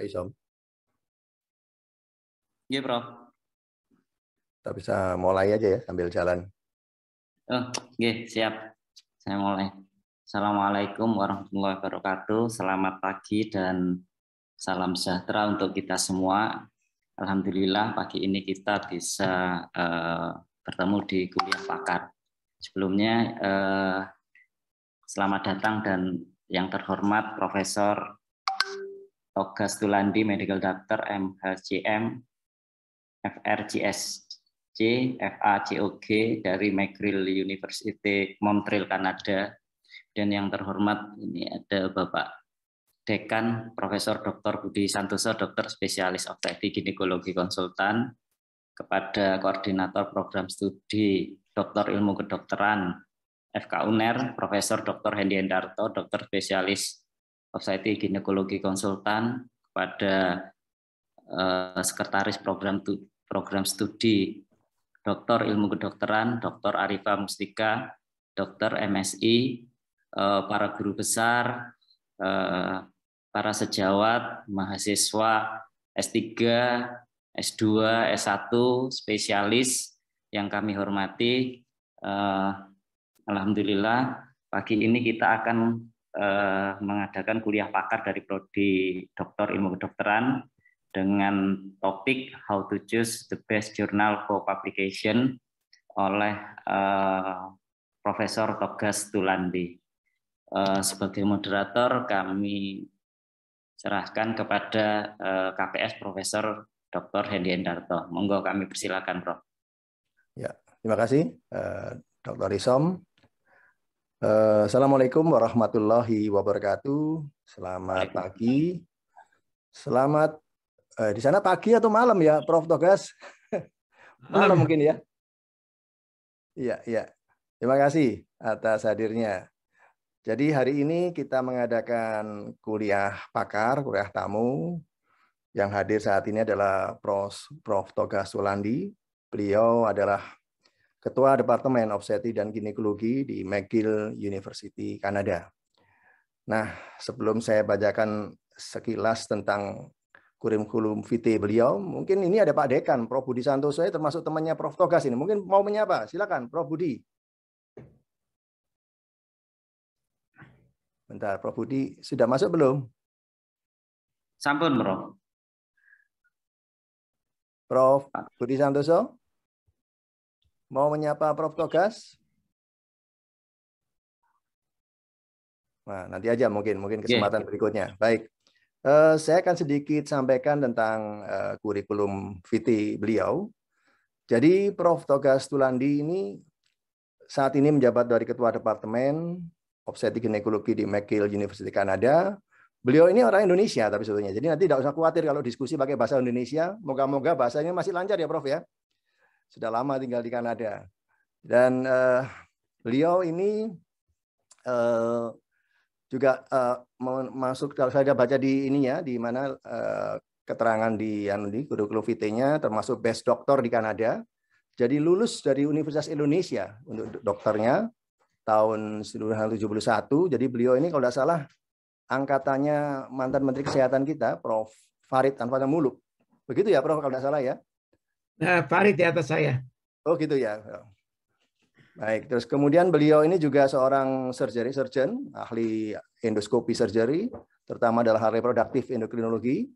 Isom. Iya, Prof. Kita bisa mulai aja ya sambil jalan. Oh, iya, siap. Saya mulai. Assalamualaikum warahmatullahi wabarakatuh. Selamat pagi dan salam sejahtera untuk kita semua. Alhamdulillah pagi ini kita bisa bertemu di kuliah pakar. Sebelumnya selamat datang dan yang terhormat Profesor Toga Stulandi, Medical Doctor, MHCM, FRGSC, FACOG dari McGill University, Montreal, Kanada. Dan yang terhormat ini ada Bapak Dekan Profesor Dr. Budi Santoso, Dokter Spesialis Obstetrik Ginekologi Konsultan, kepada Koordinator Program Studi Doktor Ilmu Kedokteran FK UNER, Profesor Dr. Hendy Endarto, Dokter Spesialis Obstetrik Ginekologi Konsultan, kepada Sekretaris Program Studi Doktor Ilmu Kedokteran Dr. Arifah Mustika, Dokter MSI, para guru besar, para sejawat, mahasiswa S3, S2, S1, spesialis yang kami hormati. Alhamdulillah pagi ini kita akan mengadakan kuliah pakar dari Prodi Doktor Ilmu Kedokteran dengan topik How to Choose the Best Journal for Publication oleh Profesor Toga Stulandi. Sebagai moderator kami serahkan kepada KPS Profesor Dr. Hendy Endarto. Monggo kami persilakan, Prof. Ya, terima kasih Dr. Isom. Assalamualaikum warahmatullahi wabarakatuh. Selamat pagi. Selamat di sana pagi atau malam ya, Prof. Togas? Malam mungkin ya. Iya, iya. Terima kasih atas hadirnya. Jadi hari ini kita mengadakan kuliah pakar, kuliah tamu. Yang hadir saat ini adalah Prof. Toga Stulandi. Beliau adalah Ketua Departemen Obstetrik dan Ginekologi di McGill University, Kanada. Nah, sebelum saya bacakan sekilas tentang kurikulum vitae beliau, mungkin ini ada Pak Dekan, Prof. Budi Santoso, termasuk temannya Prof. Togas ini. Mungkin mau menyapa, silakan Prof. Budi. Bentar, Prof. Budi sudah masuk belum? Sampun, Prof. Prof. Budi Santoso, mau menyapa Prof. Togas? Nah, nanti aja mungkin kesempatan berikutnya. Baik, saya akan sedikit sampaikan tentang kurikulum vitae beliau. Jadi Prof. Toga Stulandi ini saat ini menjabat dari Ketua Departemen Obstetrik Ginekologi di McGill University, Kanada. Beliau ini orang Indonesia tapi sebetulnya. Jadi nanti tidak usah khawatir kalau diskusi pakai bahasa Indonesia. Moga-moga bahasanya masih lancar ya, Prof ya. Sudah lama tinggal di Kanada. Dan beliau ini juga masuk, kalau saya baca di ininya, di mana keterangan di kurikulum vitae-nya termasuk best doctor di Kanada. Jadi lulus dari Universitas Indonesia untuk dokternya tahun 1971. Jadi beliau ini kalau tidak salah angkatannya mantan Menteri Kesehatan kita, Prof. Farid Tanpa Muluk. Begitu ya, Prof, kalau tidak salah ya? Nah, Farid di atas saya. Oh gitu ya. Baik, terus kemudian beliau ini juga seorang surgeon, ahli endoskopi surgery, terutama dalam hal reproduktif endokrinologi.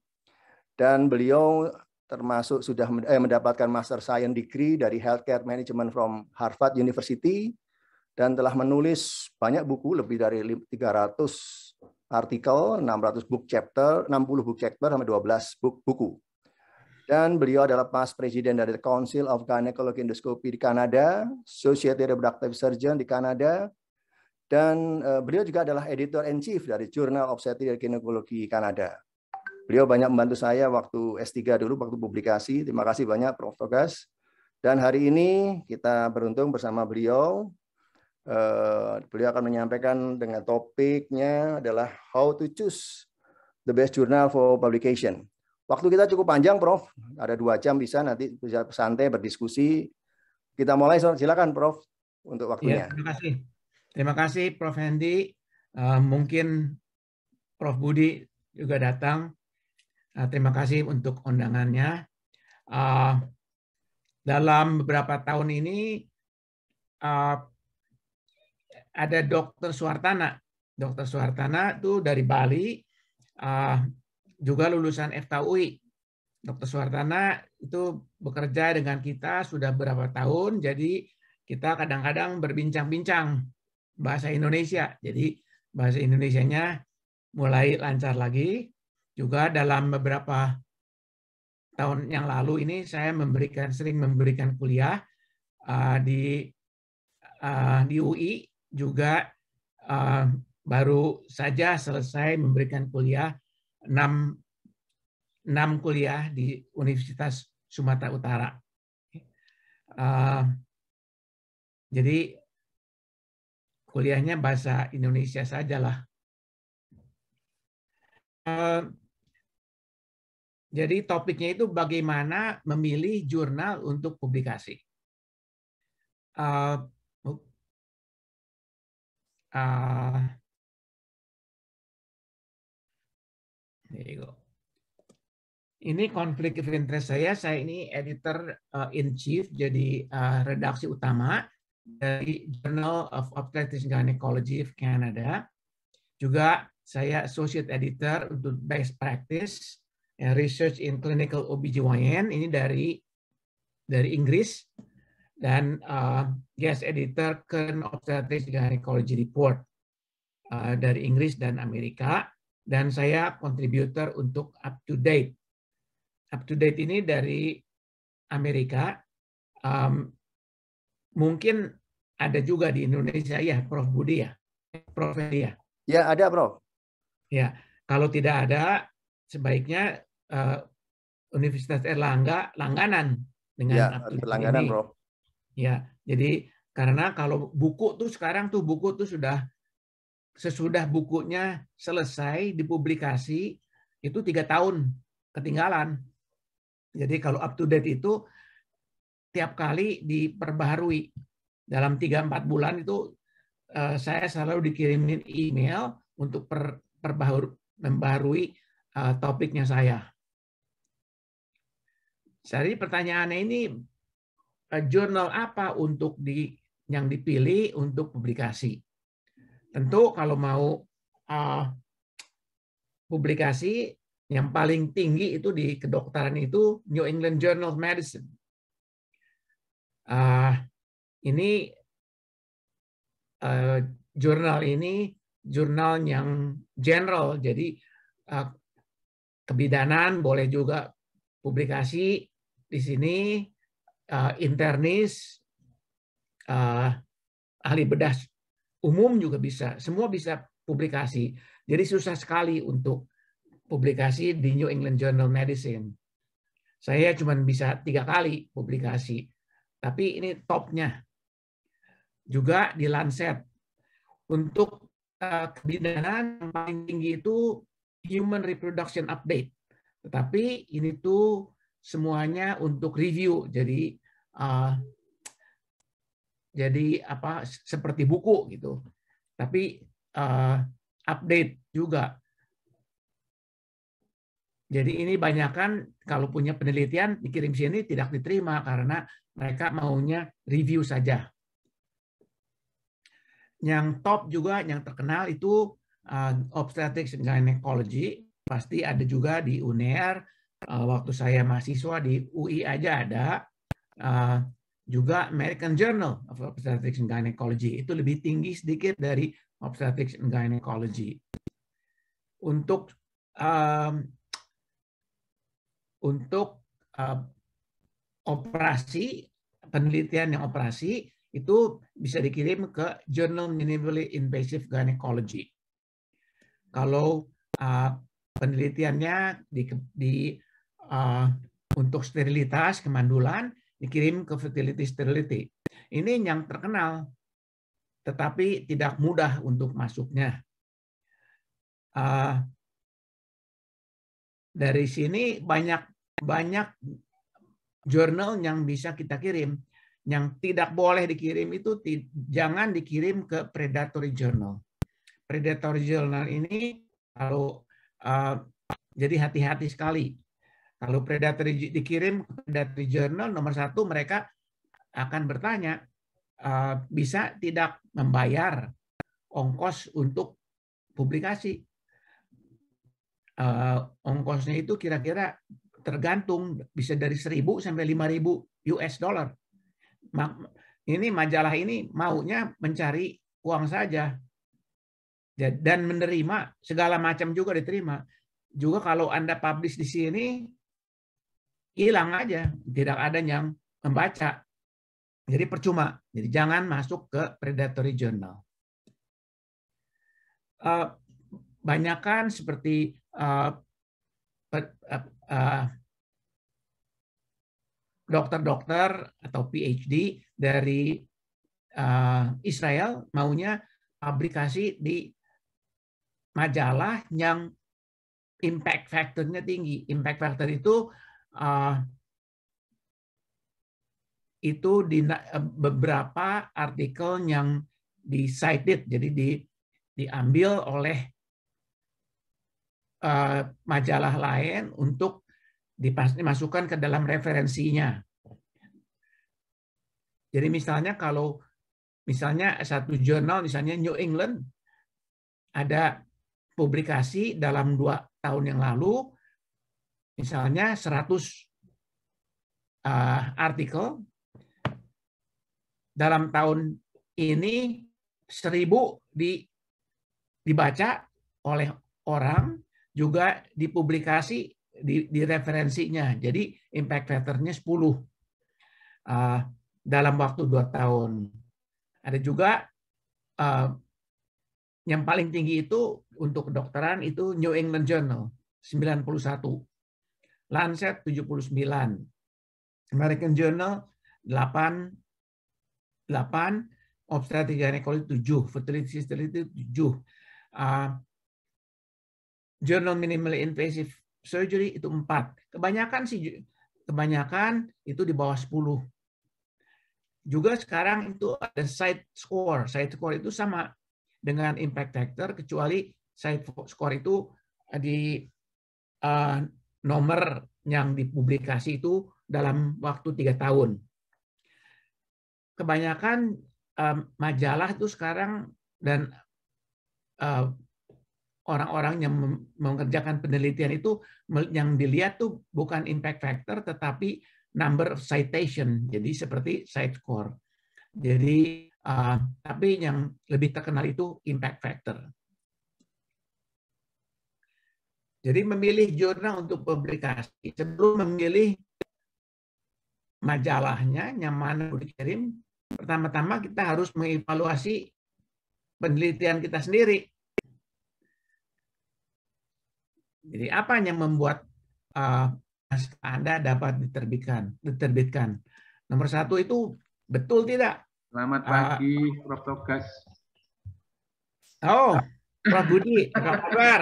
Dan beliau termasuk sudah mendapatkan Master Science Degree dari Healthcare Management from Harvard University, dan telah menulis banyak buku, lebih dari 300 artikel, 60 book chapter sama 12 buku. Dan beliau adalah past presiden dari Council of Gynecological Endoscopy di Kanada, Society Reproductive Surgeon di Kanada, dan beliau juga adalah editor-in-chief dari Journal Obstetrics and Gynecology Kanada. Beliau banyak membantu saya waktu S3 dulu, waktu publikasi. Terima kasih banyak, Prof. Togas. Dan hari ini kita beruntung bersama beliau. Beliau akan menyampaikan dengan topiknya adalah How to Choose the Best Journal for Publication. Waktu kita cukup panjang, Prof. Ada 2 jam bisa, nanti bisa santai berdiskusi. Kita mulai, silakan, Prof, untuk waktunya. Ya, terima kasih, Prof. Hendy. Mungkin Prof. Budi juga datang. Terima kasih untuk undangannya. Dalam beberapa tahun ini ada Dr. Suhartana. Dr. Suhartana itu dari Bali, juga lulusan FKUI. Dr. Suhartana itu bekerja dengan kita sudah berapa tahun, jadi kita kadang-kadang berbincang-bincang bahasa Indonesia. Jadi bahasa Indonesianya mulai lancar lagi. Juga dalam beberapa tahun yang lalu ini saya sering memberikan kuliah di UI, juga baru saja selesai memberikan kuliah 6 kuliah di Universitas Sumatera Utara. Jadi kuliahnya bahasa Indonesia sajalah. Jadi topiknya itu bagaimana memilih jurnal untuk publikasi. Ini konflik of interest saya. Saya ini editor in chief, jadi redaksi utama dari Journal of Obstetrics and Gynecology of Canada. Juga saya associate editor untuk best practice and research in clinical OBGYN, ini dari Inggris, dan guest editor Current Obstetrics and Gynecology Report dari Inggris dan Amerika, dan saya contributor untuk Up to Date. Up to Date ini dari Amerika, mungkin ada juga di Indonesia ya, Prof. Budi ya, Prof. ya. Ya, ada, Prof. Ya, kalau tidak ada, sebaiknya Universitas Erlangga langganan dengan ya, Up to Date langganan, ini. Prof. Ya, jadi karena kalau buku tuh sekarang tuh buku tuh sudah sesudah bukunya selesai dipublikasi itu 3 tahun ketinggalan. Jadi kalau up to date itu tiap kali diperbaharui. Dalam 3-4 bulan itu saya selalu dikirimin email untuk membaharui topiknya saya. Jadi pertanyaannya ini, jurnal apa untuk yang dipilih untuk publikasi? Tentu kalau mau publikasi yang paling tinggi itu di kedokteran itu New England Journal of Medicine. Ini jurnal ini jurnal yang general, jadi kebidanan boleh juga publikasi di sini, internis, ahli bedah umum juga bisa, semua bisa publikasi. Jadi susah sekali untuk publikasi di New England Journal of Medicine. Saya cuma bisa 3 kali publikasi, tapi ini topnya. Juga di Lancet. Untuk kebidanan yang paling tinggi itu Human Reproduction Update. Tetapi ini tuh semuanya untuk review. Jadi seperti buku gitu. Tapi update juga. Jadi ini banyakkan kalau punya penelitian dikirim sini tidak diterima karena mereka maunya review saja. Yang top juga yang terkenal itu Obstetrics and Gynecology, pasti ada juga di UNER. Waktu saya mahasiswa di UI aja ada. Juga American Journal of Obstetrics and Gynecology, itu lebih tinggi sedikit dari Obstetrics and Gynecology. Untuk operasi, penelitian yang operasi itu bisa dikirim ke Journal Minimally Invasive Gynecology. Kalau penelitiannya untuk sterilitas, kemandulan, dikirim ke Fertility Sterility. Ini yang terkenal, tetapi tidak mudah untuk masuknya. Dari sini banyak jurnal yang bisa kita kirim. Yang tidak boleh dikirim itu jangan dikirim ke predatory journal. Predatory journal ini kalau Jadi hati-hati sekali. Kalau predatory dikirim ke predatory journal, nomor satu mereka akan bertanya, bisa tidak membayar ongkos untuk publikasi. Ongkosnya itu kira-kira tergantung, bisa dari 1.000 sampai 5.000 US dollar. Ini majalah ini maunya mencari uang saja dan menerima segala macam juga diterima. Juga kalau Anda publish di sini, hilang aja, tidak ada yang membaca. Jadi percuma. Jadi jangan masuk ke predatory journal. Banyakan seperti dokter-dokter atau PhD dari Israel maunya publikasi di majalah yang impact factor-nya tinggi. Impact factor itu di beberapa artikel yang di cited, jadi diambil oleh majalah lain untuk dimasukkan ke dalam referensinya. Jadi misalnya kalau misalnya satu jurnal, misalnya New England, ada publikasi dalam 2 tahun yang lalu, misalnya 100 artikel, dalam tahun ini 1.000 dibaca oleh orang, juga dipublikasi di referensinya. Jadi impact factor-nya 10 dalam waktu 2 tahun. Ada juga yang paling tinggi itu untuk kedokteran itu New England Journal 91, Lancet 79, American Journal 8, Obstetrics and Gynecology 7, Fertility 7, Journal Minimally Invasive Surgery itu 4. Kebanyakan itu di bawah 10. Juga sekarang itu ada site score. Site score itu sama dengan impact factor, kecuali site score itu di nomor yang dipublikasi itu dalam waktu 3 tahun. Kebanyakan majalah itu sekarang dan orang-orang yang mengerjakan penelitian itu yang dilihat tuh bukan impact factor tetapi number of citation, jadi seperti site score. Jadi tapi yang lebih terkenal itu impact factor. Jadi memilih jurnal untuk publikasi, sebelum memilih majalahnya yang mana dikirim, pertama-tama kita harus mengevaluasi penelitian kita sendiri. Jadi apa yang membuat Anda dapat diterbitkan? Nomor 1 itu betul tidak? Selamat pagi, Prof. Togas. Oh, Prof. Budi, apa kabar?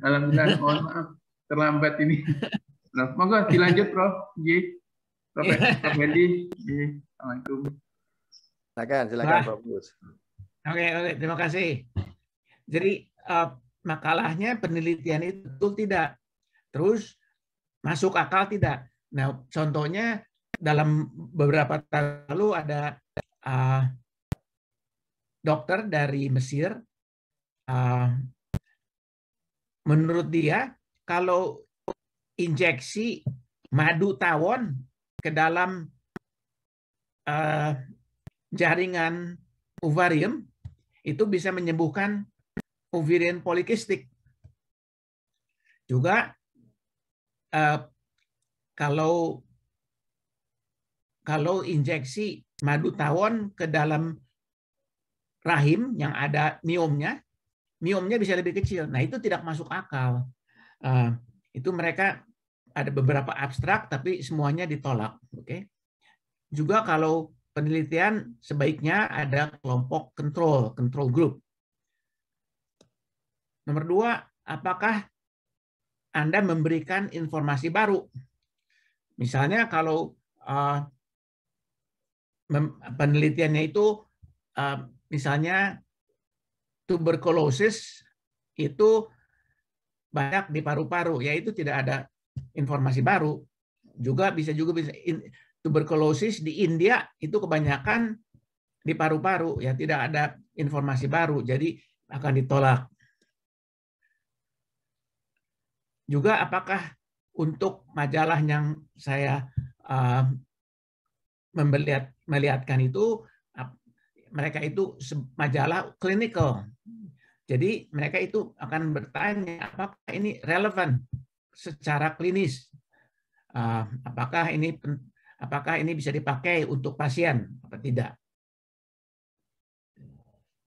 Alhamdulillah, mohon maaf terlambat ini. Monggo dilanjut, Prof. Prof. Hendi. Assalamualaikum. Silakan, Prof. Gus. Oke, terima kasih. Jadi makalahnya penelitian itu betul tidak, terus masuk akal tidak. Nah, contohnya dalam beberapa tahun lalu ada dokter dari Mesir, menurut dia kalau injeksi madu tawon ke dalam jaringan ovarium itu bisa menyembuhkan ovarian polikistik. Juga kalau injeksi madu tawon ke dalam rahim yang ada miomnya bisa lebih kecil. Nah, itu tidak masuk akal. Itu mereka ada beberapa abstrak, tapi semuanya ditolak. Oke. Juga kalau penelitian sebaiknya ada kelompok control group. Nomor 2, apakah Anda memberikan informasi baru? Misalnya kalau penelitiannya itu misalnya tuberkulosis itu banyak di paru-paru, yaitu tidak ada informasi baru. Juga bisa tuberkulosis di India itu kebanyakan di paru-paru, ya tidak ada informasi baru, jadi akan ditolak. Juga apakah untuk majalah yang saya melihatkan itu, mereka itu majalah clinical. Jadi mereka itu akan bertanya apakah ini relevan secara klinis, apakah ini bisa dipakai untuk pasien atau tidak.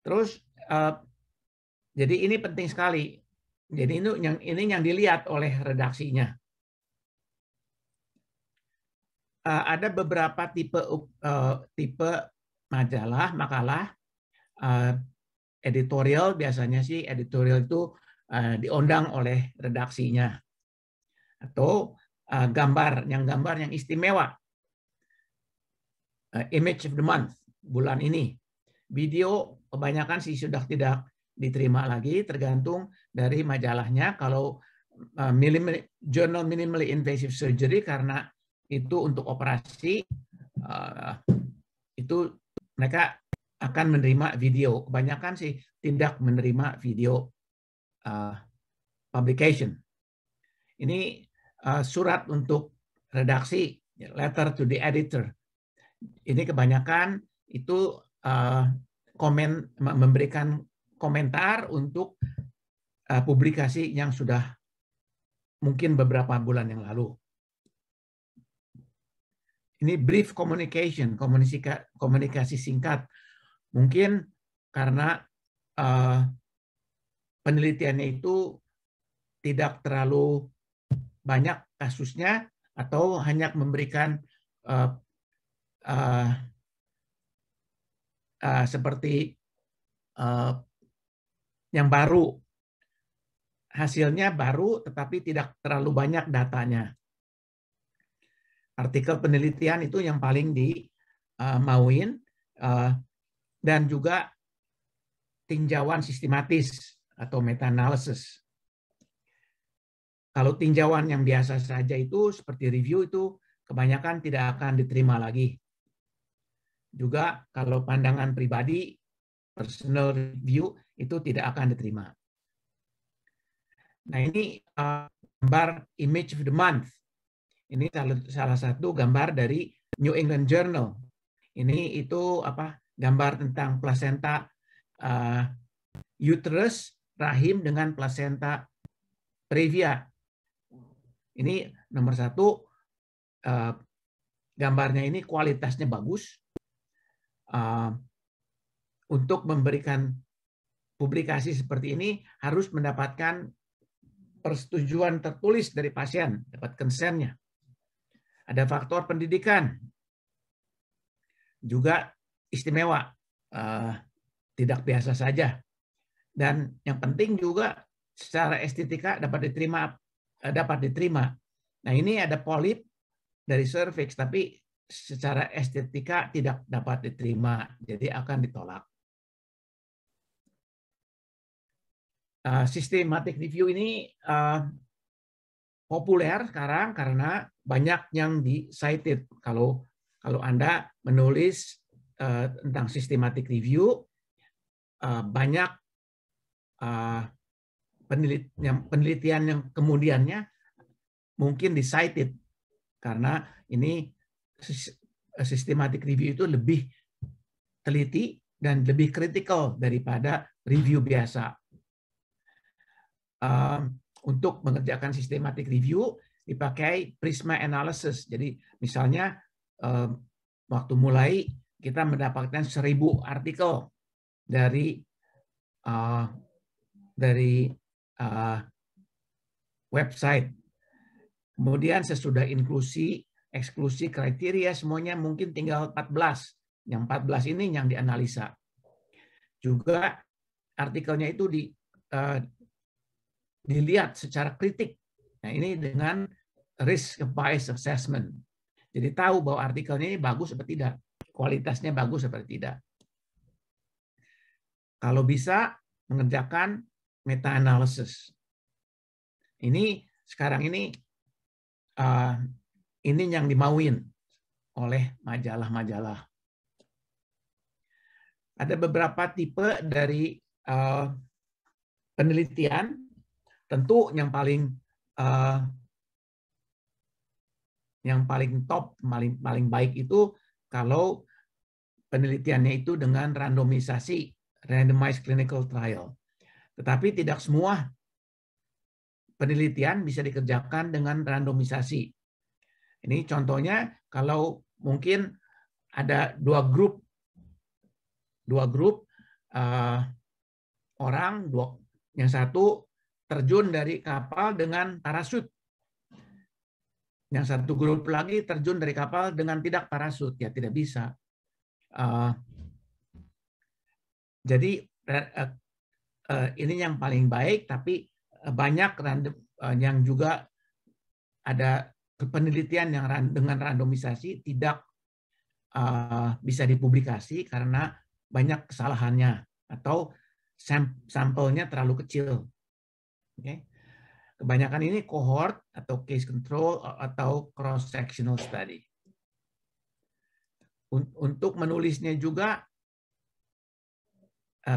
Terus jadi ini penting sekali. Jadi ini yang dilihat oleh redaksinya. Ada beberapa tipe majalah, makalah. Editorial, biasanya sih editorial itu diundang oleh redaksinya. Atau gambar yang istimewa. Image of the month, bulan ini. Video kebanyakan sih sudah tidak diterima lagi, tergantung dari majalahnya. Kalau Journal Minimally Invasive Surgery, karena itu untuk operasi, itu mereka akan menerima video. Kebanyakan sih tidak menerima video publication. Ini surat untuk redaksi, letter to the editor. Ini kebanyakan itu memberikan komentar untuk publikasi yang sudah mungkin beberapa bulan yang lalu. Ini brief communication, komunikasi singkat. Mungkin karena penelitiannya itu tidak terlalu banyak kasusnya, atau hanya memberikan seperti yang baru. Hasilnya baru, tetapi tidak terlalu banyak datanya. Artikel penelitian itu yang paling dimauin, dan juga tinjauan sistematis atau meta-analysis. Kalau tinjauan yang biasa saja itu seperti review itu kebanyakan tidak akan diterima lagi. Juga kalau pandangan pribadi, personal review itu tidak akan diterima. Nah, ini gambar image of the month. Ini salah satu gambar dari New England Journal. Ini itu gambar tentang plasenta uterus, rahim dengan plasenta previa. Ini nomor 1, gambarnya ini kualitasnya bagus. Untuk memberikan publikasi seperti ini harus mendapatkan persetujuan tertulis dari pasien, dapat consent-nya. Ada faktor pendidikan, juga istimewa, tidak biasa saja. Dan yang penting juga secara estetika dapat diterima. Nah, ini ada polip dari cervix, tapi secara estetika tidak dapat diterima, jadi akan ditolak. Systematic review ini populer sekarang karena banyak yang di-cited. Kalau Anda menulis tentang systematic review, banyak penelitian yang kemudiannya mungkin di-cited, karena ini systematic review itu lebih teliti dan lebih kritikal daripada review biasa. Untuk mengerjakan systematic review dipakai prisma analysis. Jadi misalnya waktu mulai kita mendapatkan 1000 artikel dari website. Kemudian sesudah inklusi, eksklusi, kriteria semuanya mungkin tinggal 14. Yang 14 ini yang dianalisa. Juga artikelnya itu dilihat secara kritik. Nah, ini dengan risk bias assessment. Jadi tahu bahwa artikelnya ini bagus atau tidak, kualitasnya bagus atau tidak. Kalau bisa mengerjakan meta-analysis. Ini sekarang ini yang dimauin oleh majalah-majalah. Ada beberapa tipe dari penelitian. Tentu yang paling top, paling baik itu kalau penelitiannya itu dengan randomisasi, randomized clinical trial. Tetapi tidak semua penelitian bisa dikerjakan dengan randomisasi. Ini contohnya kalau mungkin ada dua grup orang, yang satu terjun dari kapal dengan parasut, yang satu grup lagi terjun dari kapal dengan tidak parasut, ya tidak bisa. Jadi ini yang paling baik, tapi banyak yang juga ada penelitian yang dengan randomisasi tidak bisa dipublikasi karena banyak kesalahannya atau sampelnya terlalu kecil. Okay. Kebanyakan ini cohort atau case control atau cross sectional study. Untuk menulisnya juga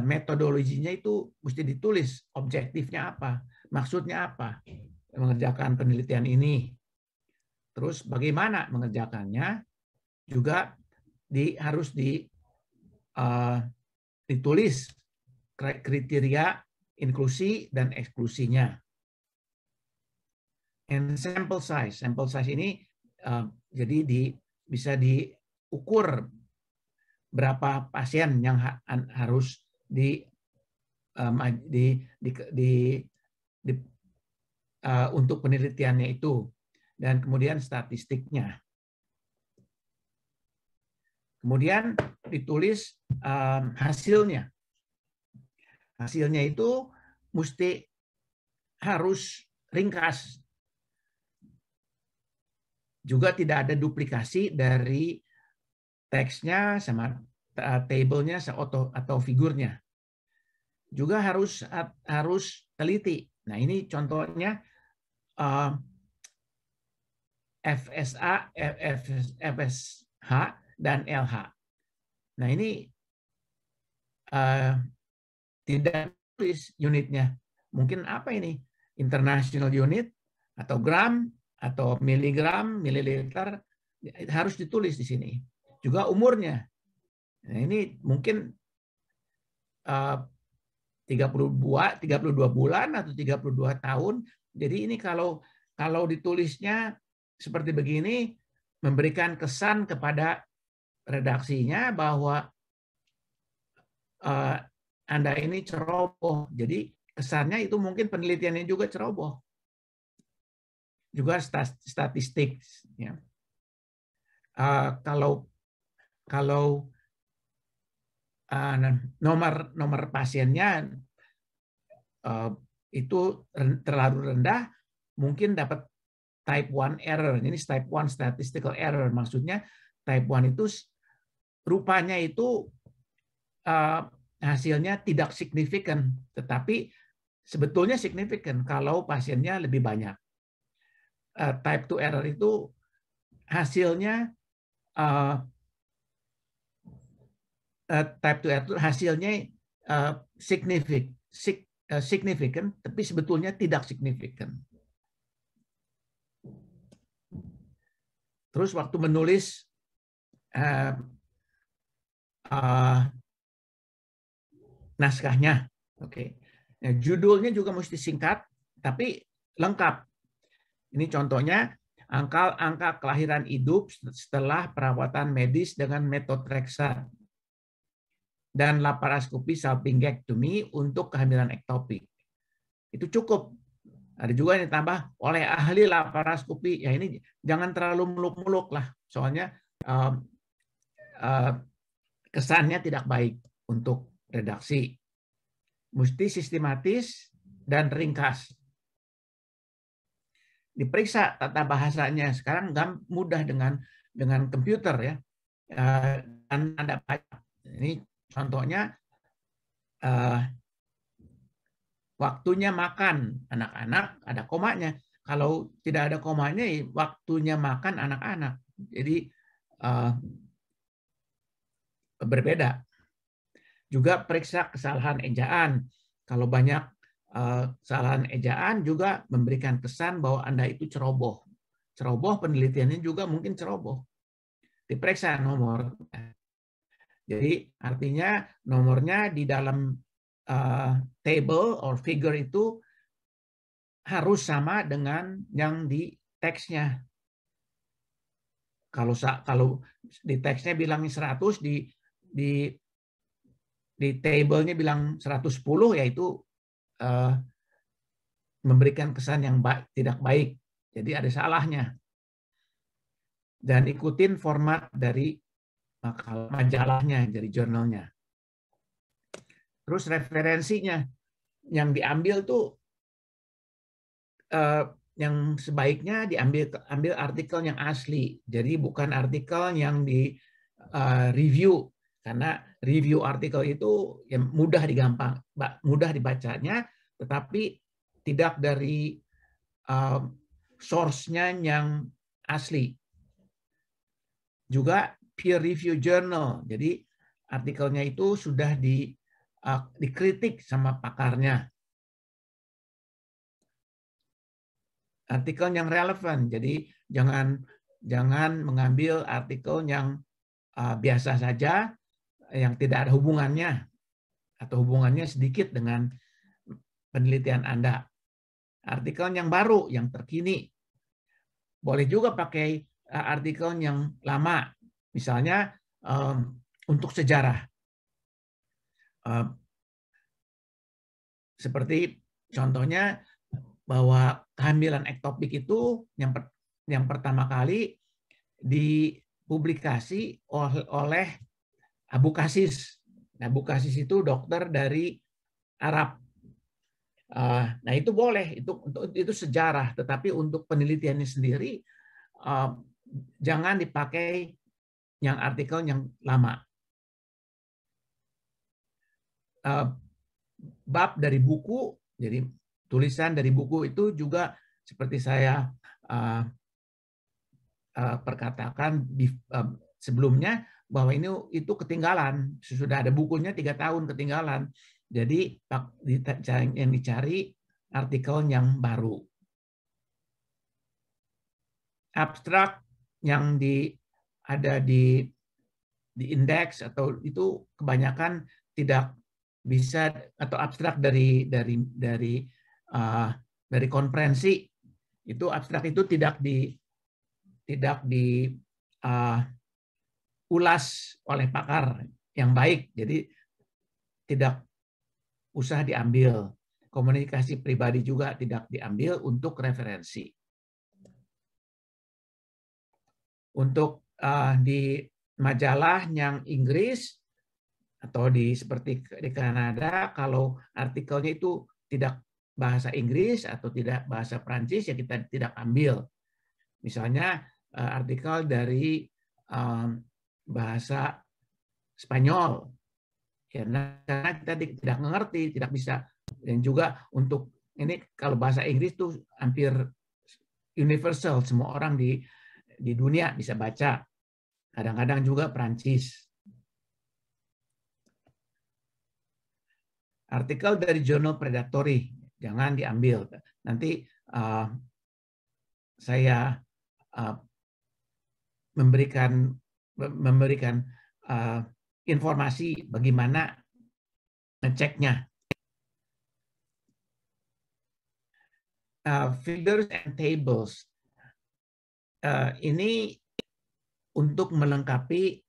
metodologinya itu mesti ditulis, objektifnya apa, maksudnya apa mengerjakan penelitian ini. Terus bagaimana mengerjakannya juga harus ditulis kriteria inklusi dan eksklusinya. And sample size ini jadi bisa diukur berapa pasien yang harus untuk penelitiannya itu, dan kemudian statistiknya. Kemudian ditulis hasilnya. Hasilnya itu mesti harus ringkas. Juga tidak ada duplikasi dari teksnya sama tabelnya atau figurnya. Juga harus teliti. Nah, ini contohnya FSH dan LH. Nah, ini tidak tulis unitnya. Mungkin apa ini? International unit atau gram atau miligram, mililiter, harus ditulis di sini. Juga umurnya. Nah, ini mungkin 32 bulan atau 32 tahun. Jadi ini kalau ditulisnya seperti begini, memberikan kesan kepada redaksinya bahwa Anda ini ceroboh. Jadi kesannya itu mungkin penelitiannya juga ceroboh. Juga statistik. Ya. Kalau nomor pasiennya itu terlalu rendah, mungkin dapat type 1 error. Ini type 1 statistical error. Maksudnya type 1 itu rupanya itu hasilnya tidak signifikan, tetapi sebetulnya signifikan kalau pasiennya lebih banyak. Type 2 error itu hasilnya type 2 error hasilnya signifikan, tapi sebetulnya tidak signifikan. Terus waktu menulis naskahnya, oke. Nah, judulnya juga mesti singkat, tapi lengkap. Ini contohnya angka kelahiran hidup setelah perawatan medis dengan methotrexate dan laparoskopi salpingectomy untuk kehamilan ektopik. Itu cukup. Ada juga yang ditambah oleh ahli laparoskopi. Ya ini jangan terlalu muluk-muluk lah, soalnya kesannya tidak baik untuk redaksi. Mesti sistematis dan ringkas. Diperiksa tata bahasanya. Sekarang mudah dengan komputer ya. Dan ada banyak. Ini contohnya waktunya makan anak-anak, ada komanya. Kalau tidak ada komanya, waktunya makan anak-anak. Jadi berbeda. Juga periksa kesalahan ejaan. Kalau banyak kesalahan ejaan juga memberikan kesan bahwa Anda itu ceroboh. Ceroboh penelitiannya juga mungkin ceroboh. Diperiksa nomor. Jadi artinya nomornya di dalam table or figure itu harus sama dengan yang di teksnya. Kalau di teksnya bilangnya 100, di table-nya bilang 110, yaitu memberikan kesan yang tidak baik. Jadi ada salahnya. Dan ikutin format dari majalahnya, dari jurnalnya. Terus referensinya yang diambil tuh yang sebaiknya ambil artikel yang asli. Jadi bukan artikel yang di review, karena review artikel itu ya mudah dibacanya, tetapi tidak dari source-nya yang asli. Juga peer review journal. Jadi artikelnya itu sudah dikritik sama pakarnya. Artikel yang relevan. Jadi jangan mengambil artikel yang biasa saja, yang tidak ada hubungannya atau hubungannya sedikit dengan penelitian Anda. Artikel yang baru, yang terkini. Boleh juga pakai artikel yang lama, misalnya untuk sejarah. Seperti contohnya bahwa kehamilan ektopik itu yang pertama kali dipublikasi oleh Abu Qasis. Abu Qasis itu dokter dari Arab. Nah itu boleh, itu sejarah, tetapi untuk penelitiannya sendiri jangan dipakai yang artikel yang lama. Bab dari buku, jadi tulisan dari buku itu juga seperti saya perkatakan sebelumnya, bahwa itu ketinggalan, sudah ada bukunya 3 tahun ketinggalan. Jadi yang dicari artikel yang baru. Abstrak yang ada di indeks atau itu kebanyakan tidak bisa, atau abstrak dari konferensi itu, abstrak itu tidak diulas oleh pakar yang baik, jadi tidak usah diambil. Komunikasi pribadi juga tidak diambil untuk referensi. Untuk di majalah yang Inggris atau seperti di Kanada, kalau artikelnya itu tidak bahasa Inggris atau tidak bahasa Prancis, ya kita tidak ambil. Misalnya artikel dari bahasa Spanyol, karena kita tidak mengerti, tidak bisa. Dan juga untuk ini, kalau bahasa Inggris itu hampir universal, semua orang di dunia bisa baca. Kadang-kadang juga Prancis. Artikel dari jurnal predatory jangan diambil. Nanti saya memberikan informasi bagaimana ngeceknya. Figures and tables ini untuk melengkapi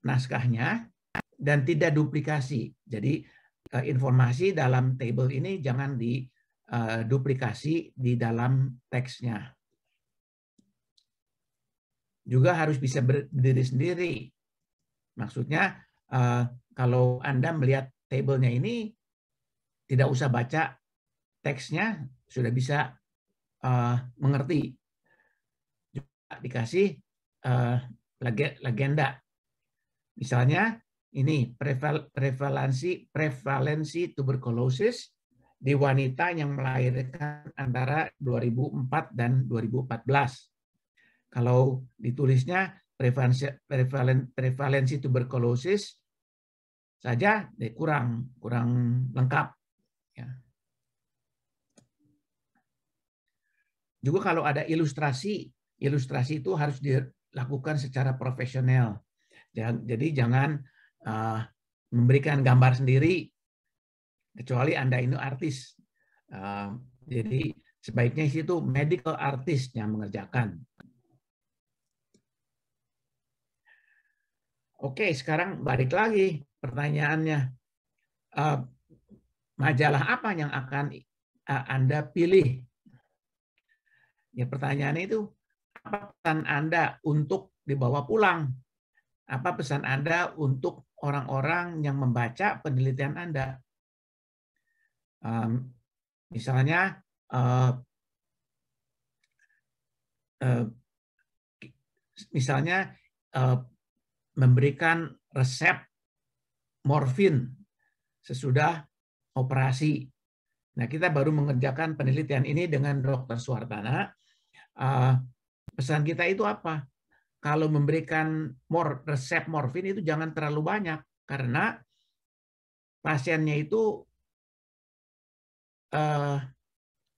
naskahnya dan tidak duplikasi. Jadi informasi dalam table ini jangan diduplikasi di dalam teksnya. Juga harus bisa berdiri sendiri. Maksudnya kalau Anda melihat tabelnya ini, tidak usah baca teksnya, sudah bisa mengerti. Juga dikasih legenda. Misalnya ini prevalensi tuberkulosis di wanita yang melahirkan antara 2004 dan 2014. Kalau ditulisnya prevalensi tuberkulosis saja kurang lengkap. Ya. Juga kalau ada ilustrasi itu harus dilakukan secara profesional. Jadi jangan memberikan gambar sendiri, kecuali Anda ini artis. Jadi sebaiknya itu medical artist yang mengerjakan. Oke, sekarang balik lagi pertanyaannya. Majalah apa yang akan Anda pilih? Ya, pertanyaannya itu, apa pesan Anda untuk dibawa pulang? Apa pesan Anda untuk orang-orang yang membaca penelitian Anda? Misalnya, memberikan resep morfin sesudah operasi. Nah, kita baru mengerjakan penelitian ini dengan Dr. Suwartana. Pesan kita itu apa? Kalau memberikan resep morfin itu jangan terlalu banyak, karena pasiennya itu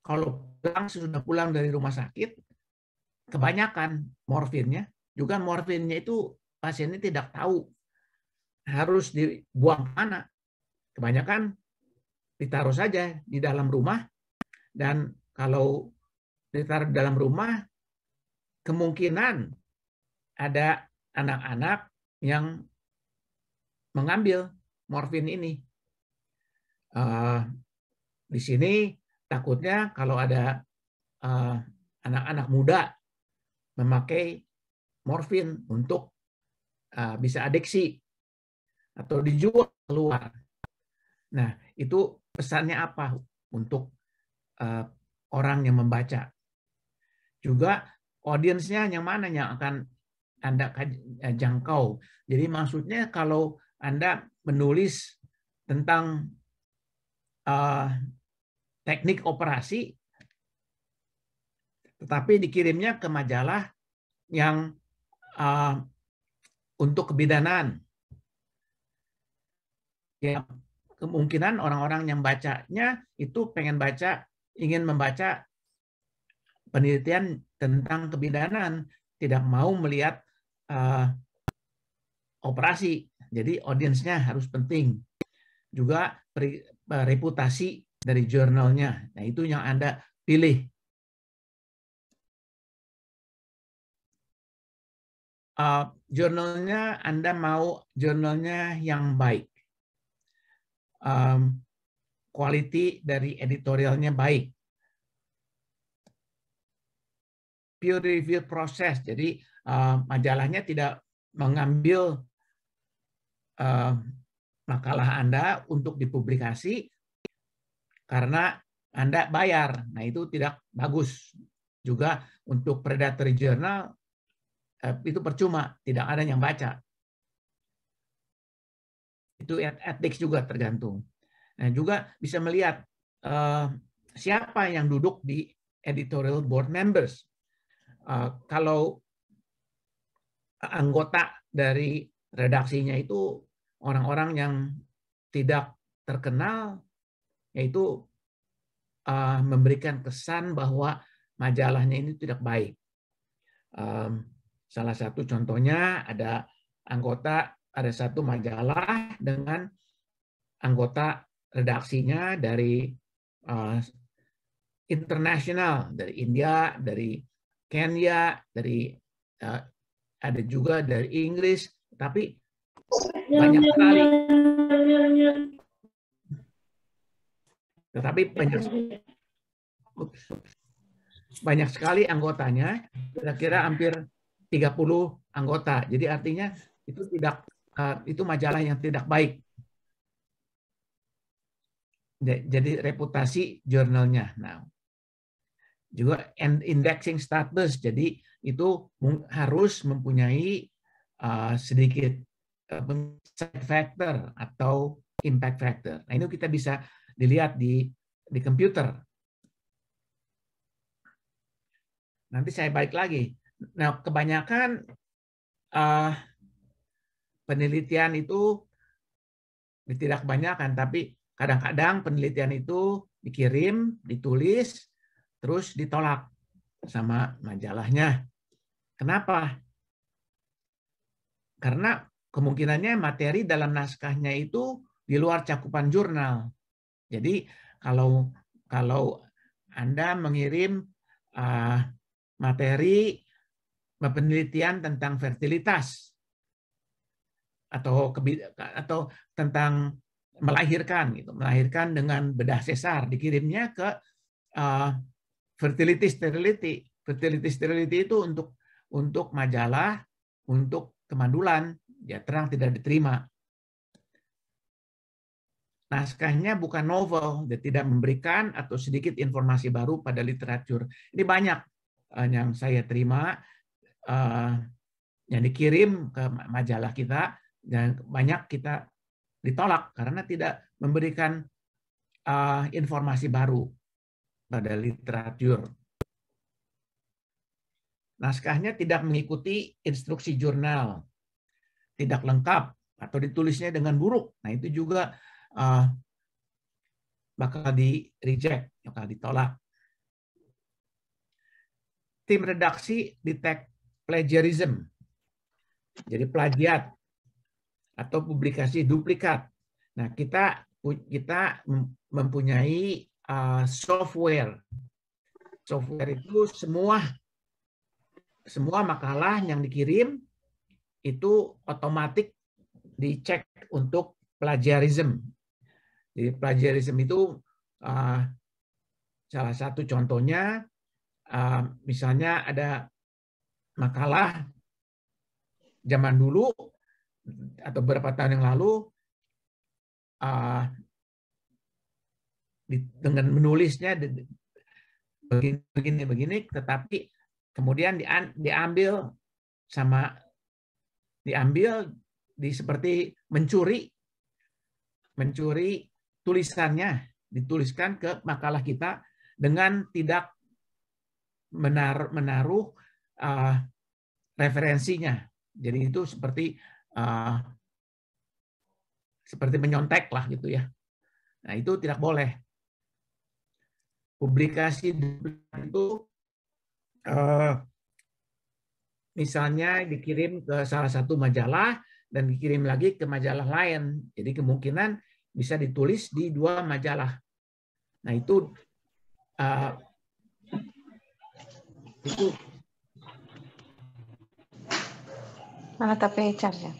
kalau sudah pulang dari rumah sakit, kebanyakan morfinnya, juga morfinnya itu pasiennya tidak tahu harus dibuang mana. Kebanyakan ditaruh saja di dalam rumah, dan kalau ditaruh di dalam rumah, kemungkinan ada anak-anak yang mengambil morfin ini. Di sini takutnya kalau ada anak-anak muda memakai morfin untuk bisa adiksi atau dijual keluar. Nah, itu pesannya apa untuk orang yang membaca? Juga audiensnya yang mana yang akan Anda jangkau. Jadi maksudnya kalau Anda menulis tentang teknik operasi, tetapi dikirimnya ke majalah yang untuk kebidanan, ya kemungkinan orang-orang yang bacanya itu ingin membaca penelitian tentang kebidanan, tidak mau melihat operasi. Jadi audiensnya harus penting. Juga reputasi dari jurnalnya. Nah, itu yang Anda pilih. Jurnalnya, Anda mau jurnalnya yang baik. Quality dari editorialnya baik. Peer review proses, jadi majalahnya tidak mengambil makalah Anda untuk dipublikasi karena Anda bayar. Nah, itu tidak bagus. Juga untuk predatory journal itu percuma, tidak ada yang baca. Itu ethics juga tergantung. Nah, juga bisa melihat siapa yang duduk di editorial board members. Kalau anggota dari redaksinya itu orang-orang yang tidak terkenal, yaitu memberikan kesan bahwa majalahnya ini tidak baik. Salah satu contohnya ada satu majalah dengan anggota redaksinya dari internasional, dari India, dari Kenya, dari ada juga dari Inggris, tapi banyak sekali. Tetapi banyak sekali anggotanya, kira-kira hampir 30 anggota. Jadi artinya itu majalah yang tidak baik. Jadi reputasi jurnalnya. Nah, juga indexing status. Jadi itu harus mempunyai sedikit side factor atau impact factor. Nah, ini kita bisa dilihat di di komputer. Nanti saya balik lagi. Nah, kebanyakan penelitian itu tidak kebanyakan, tapi kadang-kadang penelitian itu dikirim, ditulis, terus ditolak sama majalahnya. Kenapa? Karena kemungkinannya materi dalam naskahnya itu di luar cakupan jurnal. Jadi kalau Anda mengirim materi penelitian tentang fertilitas atau tentang melahirkan dengan bedah sesar, dikirimnya ke fertility sterility itu untuk majalah, untuk kemandulan, ya terang tidak diterima. Naskahnya bukan novel, dia tidak memberikan atau sedikit informasi baru pada literatur. Ini banyak yang saya terima yang dikirim ke majalah kita, dan banyak kita ditolak karena tidak memberikan informasi baru pada literatur. Naskahnya tidak mengikuti instruksi jurnal, tidak lengkap atau ditulisnya dengan buruk. Nah, itu juga bakal di-reject, bakal ditolak. Tim redaksi detect plagiarism, jadi plagiat atau publikasi duplikat. Nah, kita mempunyai software. Software itu semua makalah yang dikirim itu otomatis dicek untuk plagiarism. Jadi plagiarism itu salah satu contohnya, misalnya ada makalah zaman dulu atau beberapa tahun yang lalu dengan menulisnya begini, tetapi kemudian diambil seperti mencuri tulisannya, dituliskan ke makalah kita dengan tidak menaruh referensinya. Jadi itu seperti menyontek lah gitu ya. Nah, itu tidak boleh. Publikasi itu misalnya dikirim ke salah satu majalah dan dikirim lagi ke majalah lain. Jadi kemungkinan bisa ditulis di dua majalah. Nah, itu mana tapi charge ya?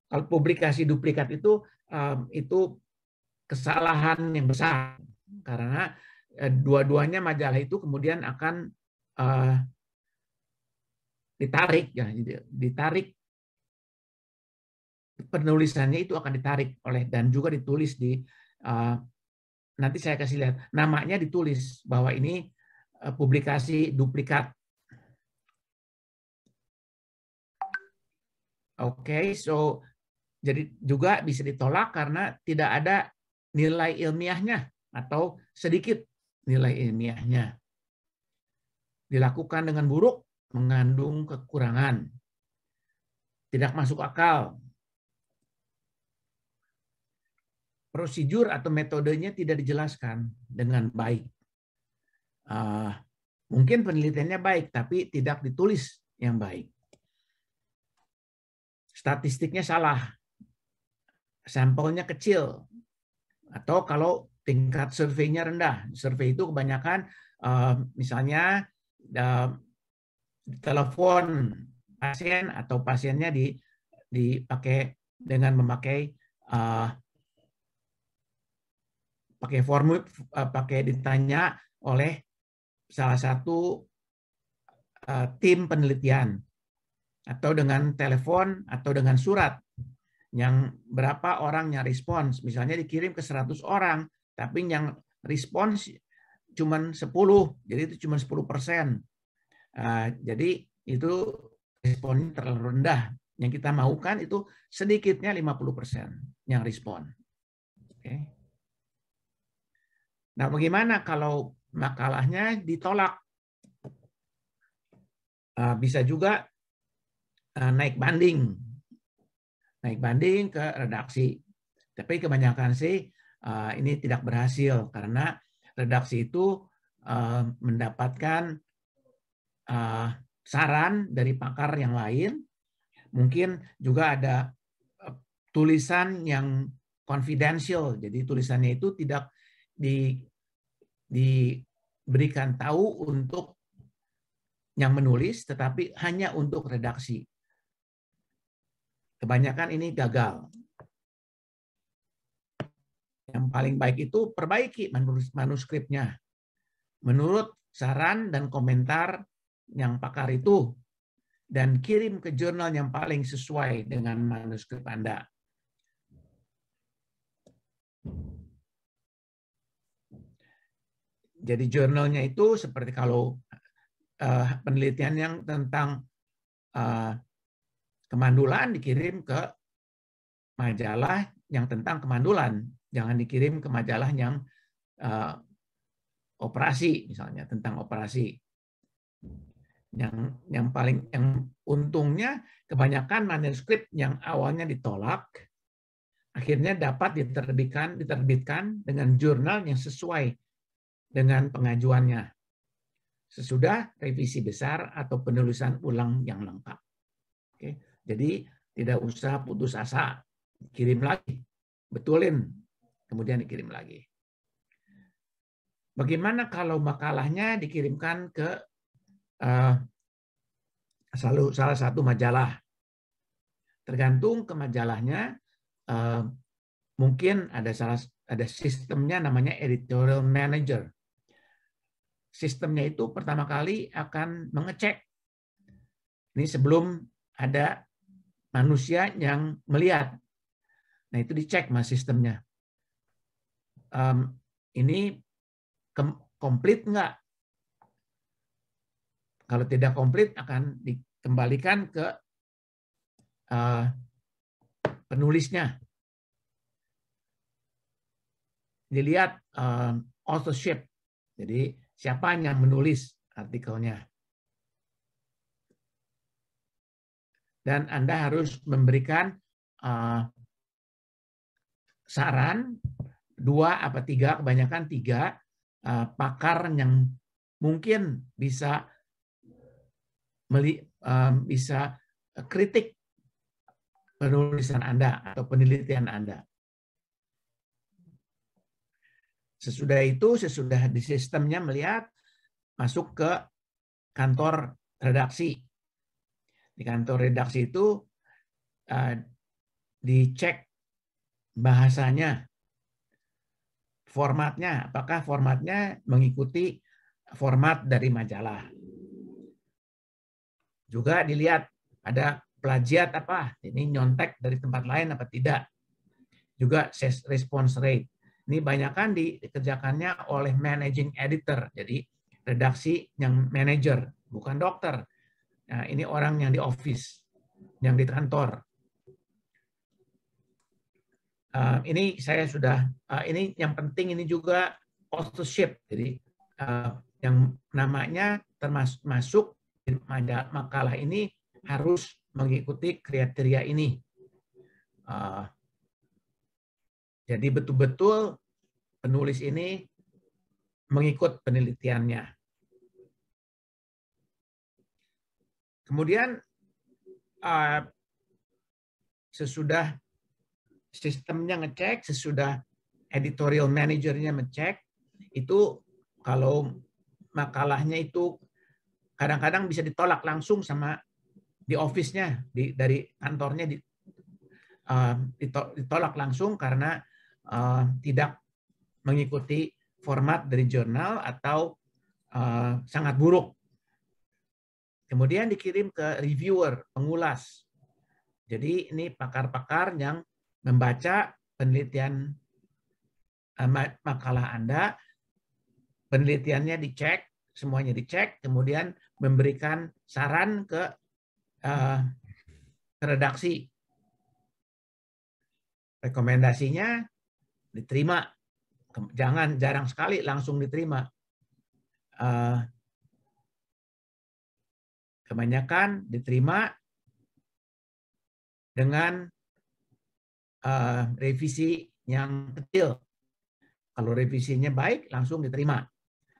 Kalau publikasi duplikat itu kesalahan yang besar karena dua-duanya majalah itu kemudian akan ditarik penulisannya itu akan ditarik dan juga ditulis di nanti saya kasih lihat namanya, ditulis bahwa ini publikasi duplikat. Oke, so jadi juga bisa ditolak karena tidak ada nilai ilmiahnya atau sedikit nilai ilmiahnya. Dilakukan dengan buruk, mengandung kekurangan, tidak masuk akal. Prosedur atau metodenya tidak dijelaskan dengan baik. Mungkin penelitiannya baik, tapi tidak ditulis yang baik. Statistiknya salah, sampelnya kecil, atau kalau tingkat surveinya rendah. Survei itu kebanyakan misalnya telepon pasien atau pasiennya dipakai dengan memakai pakai ditanya oleh salah satu tim penelitian, atau dengan telepon atau dengan surat yang berapa orang yang respons. Misalnya dikirim ke 100 orang, tapi yang respons cuma 10, jadi itu cuma 10%. Jadi itu responnya terlalu rendah. Yang kita maukan itu sedikitnya 50% yang respon. Oke. Nah, bagaimana kalau makalahnya ditolak? Bisa juga naik banding ke redaksi. Tapi kebanyakan sih ini tidak berhasil karena redaksi itu mendapatkan saran dari pakar yang lain. Mungkin juga ada tulisan yang confidential, jadi tulisannya itu tidak diberikan tahu untuk yang menulis, tetapi hanya untuk redaksi. Kebanyakan ini gagal. Yang paling baik itu perbaiki manuskripnya menurut saran dan komentar yang pakar itu, dan kirim ke jurnal yang paling sesuai dengan manuskrip Anda. Jadi jurnalnya itu seperti kalau penelitian yang tentang kemandulan dikirim ke majalah yang tentang kemandulan, jangan dikirim ke majalah yang operasi, misalnya tentang operasi. Yang untungnya kebanyakan manuskrip yang awalnya ditolak akhirnya dapat diterbitkan dengan jurnal yang sesuai dengan pengajuannya sesudah revisi besar atau penulisan ulang yang lengkap. Oke, jadi tidak usah putus asa, kirim lagi, betulin, kemudian dikirim lagi. Bagaimana kalau makalahnya dikirimkan ke salah satu majalah? Tergantung ke majalahnya, mungkin ada sistemnya namanya editorial manager. Sistemnya itu pertama kali akan mengecek. Ini sebelum ada manusia yang melihat. Nah, itu dicek mas sistemnya. Ini komplit enggak? Kalau tidak komplit akan dikembalikan ke penulisnya. Dilihat authorship. Jadi siapa yang menulis artikelnya. Dan Anda harus memberikan saran 2 atau 3, kebanyakan 3 pakar yang mungkin bisa kritik penulisan Anda atau penelitian Anda. Sesudah itu, sesudah di sistemnya melihat, masuk ke kantor redaksi. Di kantor redaksi itu dicek bahasanya, formatnya, apakah formatnya mengikuti format dari majalah. Juga dilihat ada plagiat apa, ini nyontek dari tempat lain apa tidak. Juga response rate. Ini banyakkan dikerjakannya oleh managing editor, jadi redaksi yang manager, bukan dokter. Nah, ini orang yang di office, yang di kantor. Ini saya sudah, ini yang penting ini juga authorship, jadi yang namanya termasuk makalah ini harus mengikuti kriteria ini. Jadi betul-betul penulis ini mengikut penelitiannya. Kemudian sesudah sistemnya ngecek, sesudah editorial manajernya ngecek, itu kalau makalahnya itu kadang-kadang bisa ditolak langsung sama di office-nya, dari kantornya ditolak langsung karena tidak mengikuti format dari jurnal atau sangat buruk. Kemudian dikirim ke reviewer, pengulas. Jadi ini pakar-pakar yang membaca penelitian makalah Anda, penelitiannya dicek semuanya dicek, kemudian memberikan saran ke redaksi. Rekomendasinya diterima, jarang sekali langsung diterima. Kebanyakan diterima dengan revisi yang kecil. Kalau revisinya baik, langsung diterima.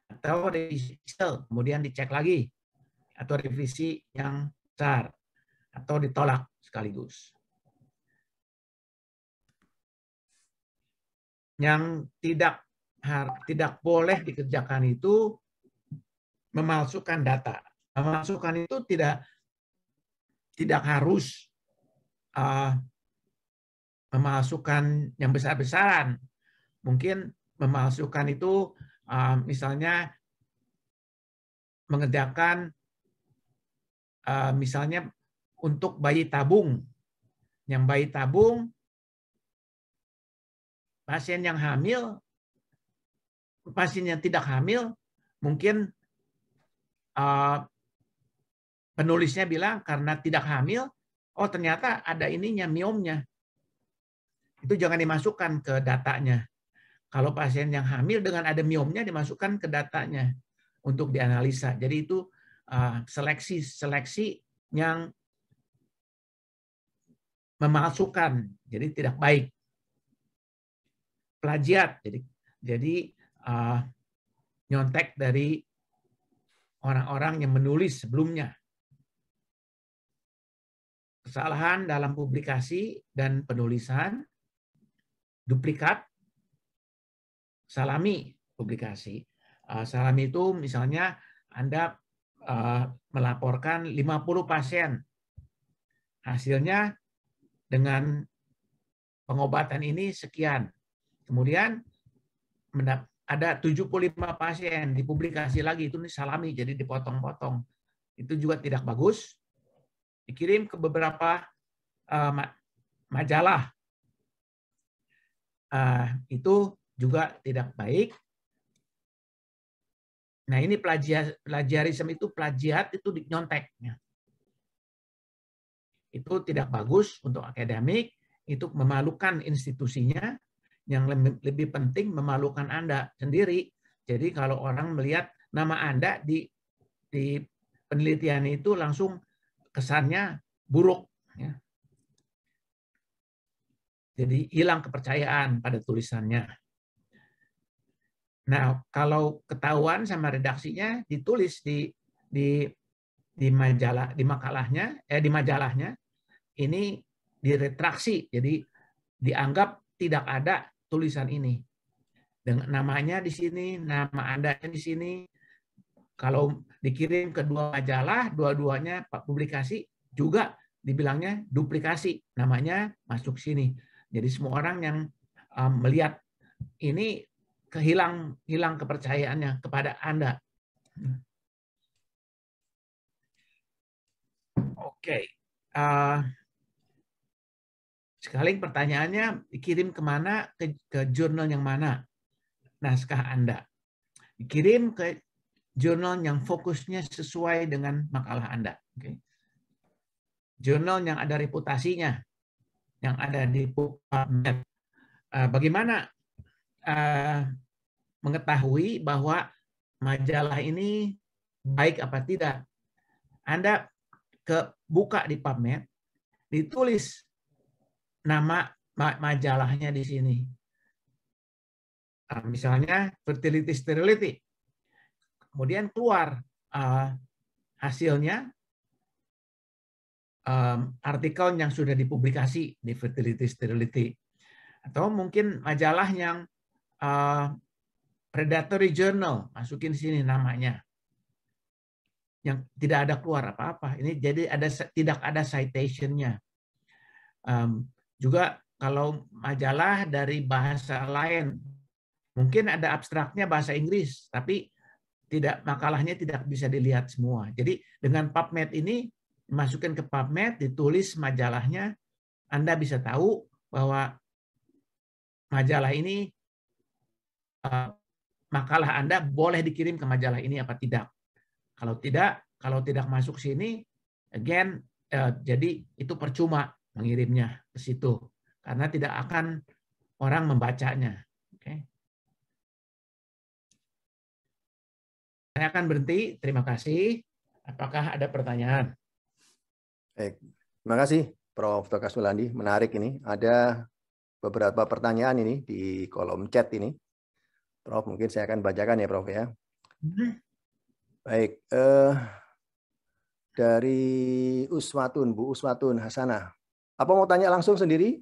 Atau revisi kecil, kemudian dicek lagi. Atau revisi yang besar. Atau ditolak sekaligus. Yang tidak boleh dikerjakan itu memalsukan data. Memalsukan itu tidak harus memalsukan yang besar-besaran. Mungkin memalsukan itu misalnya mengerjakan misalnya untuk bayi tabung. Yang bayi tabung, pasien yang hamil, pasien yang tidak hamil, mungkin penulisnya bilang karena tidak hamil, oh ternyata ada ininya, miomnya. Itu jangan dimasukkan ke datanya. Kalau pasien yang hamil dengan ada miomnya dimasukkan ke datanya untuk dianalisa. Jadi itu seleksi yang memalsukan, jadi tidak baik. Plagiat, jadi nyontek dari orang-orang yang menulis sebelumnya. Kesalahan dalam publikasi dan penulisan, duplikat, salami publikasi. Salami itu misalnya Anda melaporkan 50 pasien. Hasilnya dengan pengobatan ini sekian. Kemudian ada 75 pasien dipublikasi lagi, itu salami, jadi dipotong-potong. Itu juga tidak bagus. Dikirim ke beberapa majalah. Itu juga tidak baik. Nah ini plagiarisme itu plagiat itu nyontek. Itu tidak bagus untuk akademik, itu memalukan institusinya. Yang lebih penting memalukan Anda sendiri. Jadi kalau orang melihat nama Anda di penelitian itu langsung kesannya buruk. Ya. Jadi hilang kepercayaan pada tulisannya. Nah, kalau ketahuan sama redaksinya ditulis di majalah, di majalahnya ini diretraksi. Jadi dianggap tidak ada tulisan ini. Dengan namanya di sini, nama Anda di sini. Kalau dikirim ke dua majalah, dua-duanya publikasi juga dibilangnya duplikasi. Namanya masuk sini. Jadi semua orang yang melihat ini hilang kepercayaannya kepada Anda. Oke. Sekali pertanyaannya dikirim kemana, ke jurnal yang mana naskah Anda. Dikirim ke jurnal yang fokusnya sesuai dengan makalah Anda. Okay. Jurnal yang ada reputasinya, yang ada di PubMed. Bagaimana mengetahui bahwa majalah ini baik apa tidak? Anda buka di PubMed, ditulis nama majalahnya di sini. Misalnya fertility sterility. Kemudian keluar hasilnya artikel yang sudah dipublikasi di fertility sterility. Atau mungkin majalah yang predatory journal, masukin sini namanya. Yang tidak ada keluar apa-apa. Ini jadi tidak ada citation-nya. Juga kalau majalah dari bahasa lain, mungkin ada abstraknya bahasa Inggris, tapi makalahnya tidak bisa dilihat semua. Jadi dengan PubMed ini, masukin ke PubMed, ditulis majalahnya, Anda bisa tahu bahwa majalah ini makalah Anda boleh dikirim ke majalah ini apa tidak. Kalau tidak masuk sini, again, jadi itu percuma mengirimnya ke situ karena tidak akan orang membacanya. Oke. Saya akan berhenti. Terima kasih. Apakah ada pertanyaan? Baik. Terima kasih, Prof. Tokas Melandi. Menarik ini. Ada beberapa pertanyaan ini di kolom chat ini. Prof, mungkin saya akan bacakan ya, Prof ya. Baik. Dari Uswatun, Bu Uswatun Hasanah. Apa mau tanya langsung sendiri?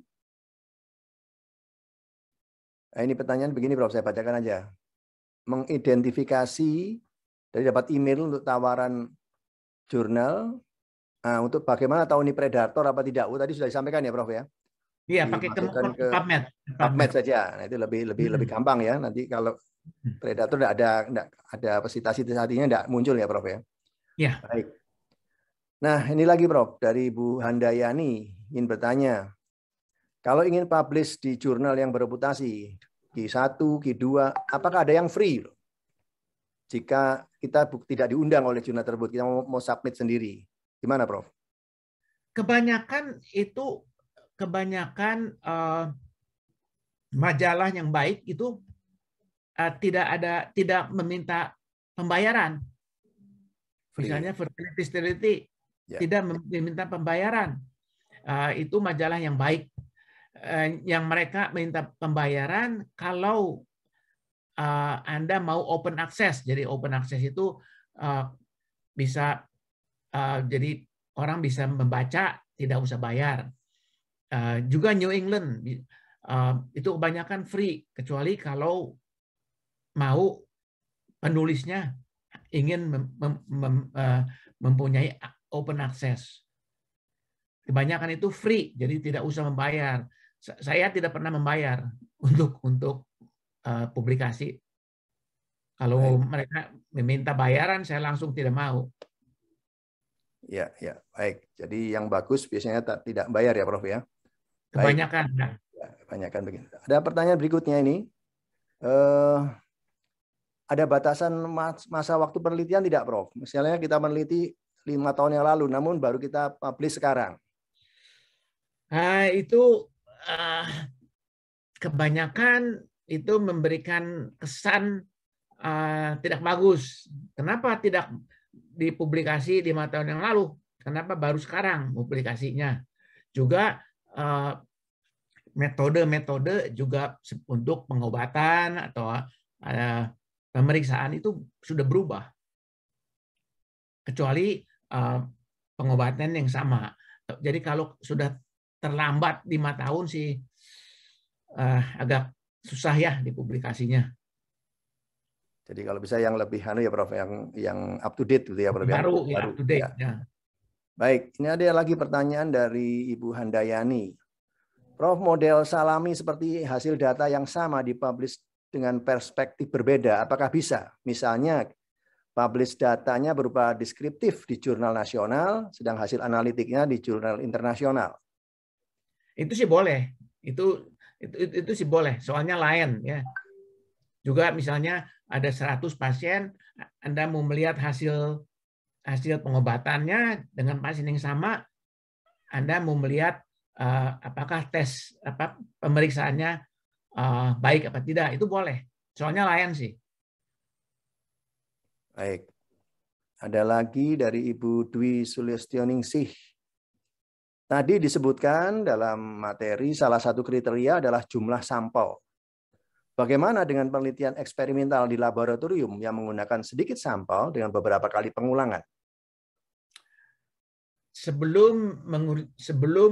Nah, ini pertanyaan begini, Prof. Saya bacakan aja. Mengidentifikasi dari dapat email untuk tawaran jurnal. Nah, untuk bagaimana tahu ini predator apa tidak? Tadi sudah disampaikan ya, Prof ya. Iya, pakai ke PubMed saja. Nah, itu lebih gampang ya. Nanti kalau predator tidak ada citasi-citasinya tidak muncul ya, Prof ya. Iya. Baik. Nah, ini lagi, Prof, dari Bu Handayani ingin bertanya. Kalau ingin publish di jurnal yang bereputasi, Q1, Q2, apakah ada yang free? Jika kita tidak diundang oleh jurnal tersebut, kita mau submit sendiri. Gimana, Prof? Kebanyakan majalah yang baik itu tidak meminta pembayaran. Misalnya Fertility tidak meminta pembayaran. Itu majalah yang baik. Yang mereka minta pembayaran kalau Anda mau open access. Jadi open access itu bisa jadi orang bisa membaca tidak usah bayar. Juga New England itu kebanyakan free kecuali kalau mau penulisnya ingin mempunyai open access. Kebanyakan itu free, jadi tidak usah membayar. Saya tidak pernah membayar untuk publikasi. Kalau mereka meminta bayaran, saya langsung tidak mau. Ya, baik. Jadi yang bagus biasanya tidak bayar ya, Prof ya. Kebanyakan. Ya, kebanyakan begitu. Ada pertanyaan berikutnya ini. Ada batasan masa waktu penelitian tidak, Prof? Misalnya kita meneliti 5 tahun yang lalu, namun baru kita publish sekarang. Itu kebanyakan itu memberikan kesan tidak bagus. Kenapa tidak dipublikasi 5 tahun yang lalu? Kenapa baru sekarang publikasinya? Juga metode-metode juga untuk pengobatan atau pemeriksaan itu sudah berubah. Kecuali pengobatan yang sama. Jadi kalau sudah terlambat 5 tahun sih agak susah ya dipublikasinya. Jadi kalau bisa yang lebih ya, Prof, yang up to date gitu ya, Prof. Baru up to date. Ya. Baik, ini ada lagi pertanyaan dari Ibu Handayani. Prof, model salami seperti hasil data yang sama dipublish dengan perspektif berbeda, apakah bisa? Misalnya publish datanya berupa deskriptif di jurnal nasional, sedang hasil analitiknya di jurnal internasional. Itu sih boleh. Itu sih boleh. Soalnya lain ya. Juga misalnya ada 100 pasien, Anda mau melihat hasil pengobatannya dengan pasien yang sama, Anda mau melihat apakah pemeriksaannya baik apa tidak, itu boleh. Soalnya lain sih. Baik. Ada lagi dari Ibu Dwi Sulistyoningsih. Tadi disebutkan dalam materi salah satu kriteria adalah jumlah sampel. Bagaimana dengan penelitian eksperimental di laboratorium yang menggunakan sedikit sampel dengan beberapa kali pengulangan? Sebelum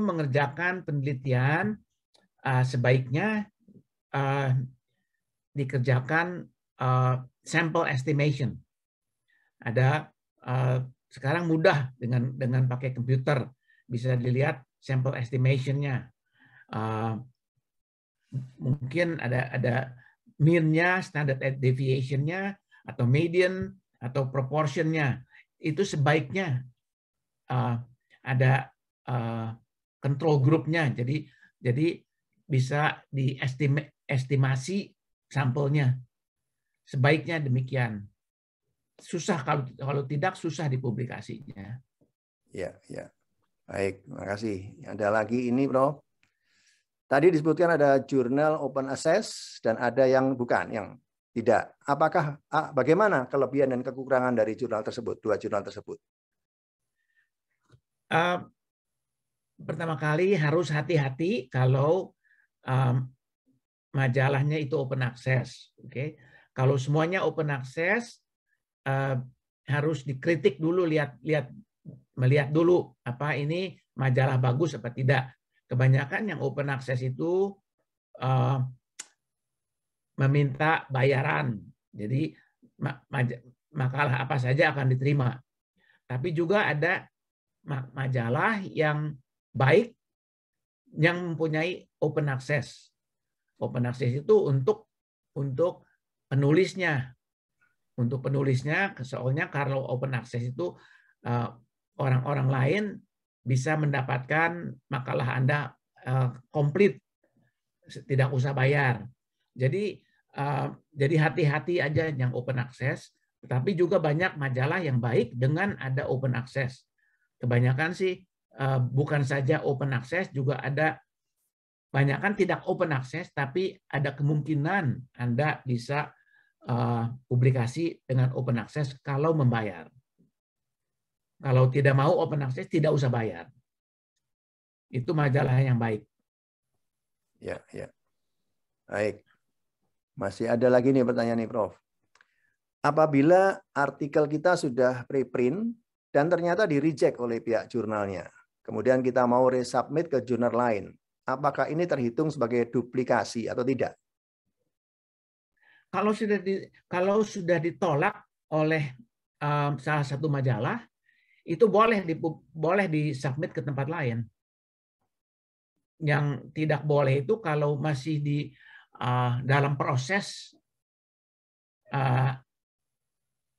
mengerjakan penelitian, sebaiknya dikerjakan sample estimation. Ada sekarang mudah dengan pakai komputer bisa dilihat sample estimation-nya. Mungkin ada mean-nya, standard deviation-nya, atau median, atau proportion-nya. Itu sebaiknya ada control group-nya. Jadi bisa diestimasi sampelnya. sebaiknya demikian. Susah kalau tidak susah dipublikasinya. Ya, ya. Baik, terima kasih. Ada lagi ini, Prof. Tadi disebutkan ada jurnal open access dan ada yang bukan, yang tidak. Apakah bagaimana kelebihan dan kekurangan dari jurnal tersebut, dua jurnal tersebut? Pertama kali harus hati-hati kalau majalahnya itu open access. Oke, kalau semuanya open access harus dikritik dulu, melihat dulu apa ini majalah bagus apa tidak. Kebanyakan yang open access itu meminta bayaran, jadi makalah apa saja akan diterima. Tapi juga ada majalah yang baik yang mempunyai open access. Open access itu untuk penulisnya. Untuk penulisnya, soalnya kalau open access itu orang-orang lain bisa mendapatkan makalah Anda komplit, tidak usah bayar. Jadi hati-hati aja yang open access. Tetapi juga banyak majalah yang baik dengan ada open access. Kebanyakan sih bukan saja open access, juga ada banyak kan tidak open access, tapi ada kemungkinan Anda bisa publikasi dengan open access kalau membayar. Kalau tidak mau open access, tidak usah bayar. Itu majalah yang baik. Ya, ya. Baik. Masih ada lagi nih pertanyaan nih, Prof. Apabila artikel kita sudah preprint dan ternyata di-reject oleh pihak jurnalnya, kemudian kita mau resubmit ke jurnal lain, apakah ini terhitung sebagai duplikasi atau tidak? Kalau sudah ditolak oleh salah satu majalah, itu boleh disubmit ke tempat lain. Yang tidak boleh itu kalau masih di dalam proses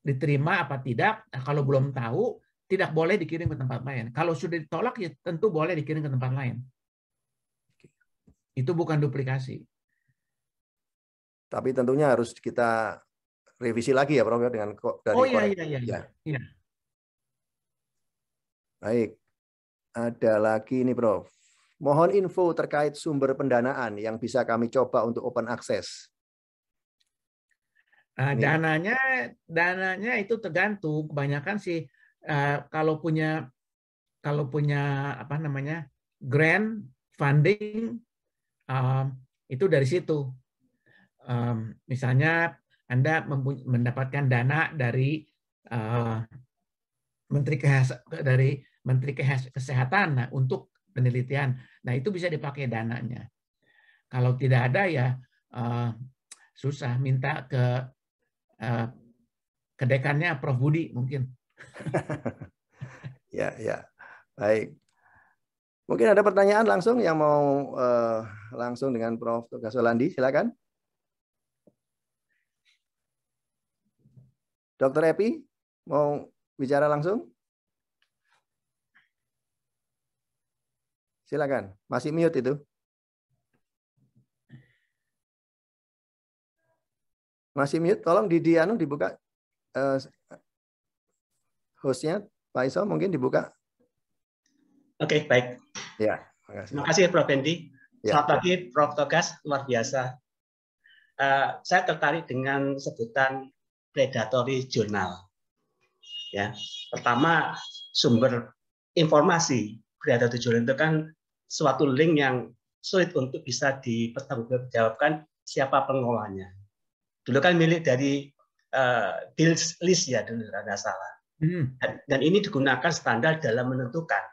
diterima apa tidak. Kalau belum tahu, tidak boleh dikirim ke tempat lain. Kalau sudah ditolak, ya tentu boleh dikirim ke tempat lain. Itu bukan duplikasi. Tapi tentunya harus kita revisi lagi ya, Prof, dengan dari iya. Baik. Ada lagi ini, Prof. Mohon info terkait sumber pendanaan yang bisa kami coba untuk open access. Dananya itu tergantung. Kebanyakan sih kalau punya apa namanya grant funding itu dari situ. Misalnya Anda mendapatkan dana dari Menteri Kesehatan untuk penelitian. Nah, itu bisa dipakai dananya. Kalau tidak ada ya susah, minta ke dekannya Prof. Budi mungkin. Ya, ya. Baik. Mungkin ada pertanyaan langsung yang mau langsung dengan Prof. Togasolandi, silakan. Dr. Epi, mau bicara langsung? Silakan, masih mute itu. Masih mute, tolong dibuka hostnya, Pak Iso mungkin dibuka. Oke, baik. Ya, makasih. Terima kasih Prof. Hendy. Selamat pagi Prof. Togas, luar biasa. Saya tertarik dengan sebutan predatory journal. Ya, pertama sumber informasi predatory journal itu kan suatu link yang sulit untuk bisa dipertanggungjawabkan siapa pengelolanya. Dulu kan milik dari Bill List ya, dulu ada salah. Dan ini digunakan standar dalam menentukan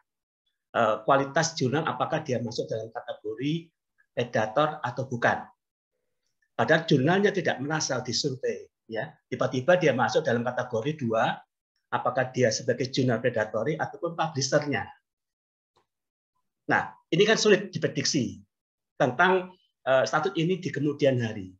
kualitas jurnal apakah dia masuk dalam kategori predator atau bukan. Padahal jurnalnya tidak merasa disurvei. Ya, tiba-tiba dia masuk dalam kategori 2, apakah dia sebagai jurnal predatory ataupun publisher-nya. Nah, ini kan sulit diprediksi tentang status ini di kemudian hari.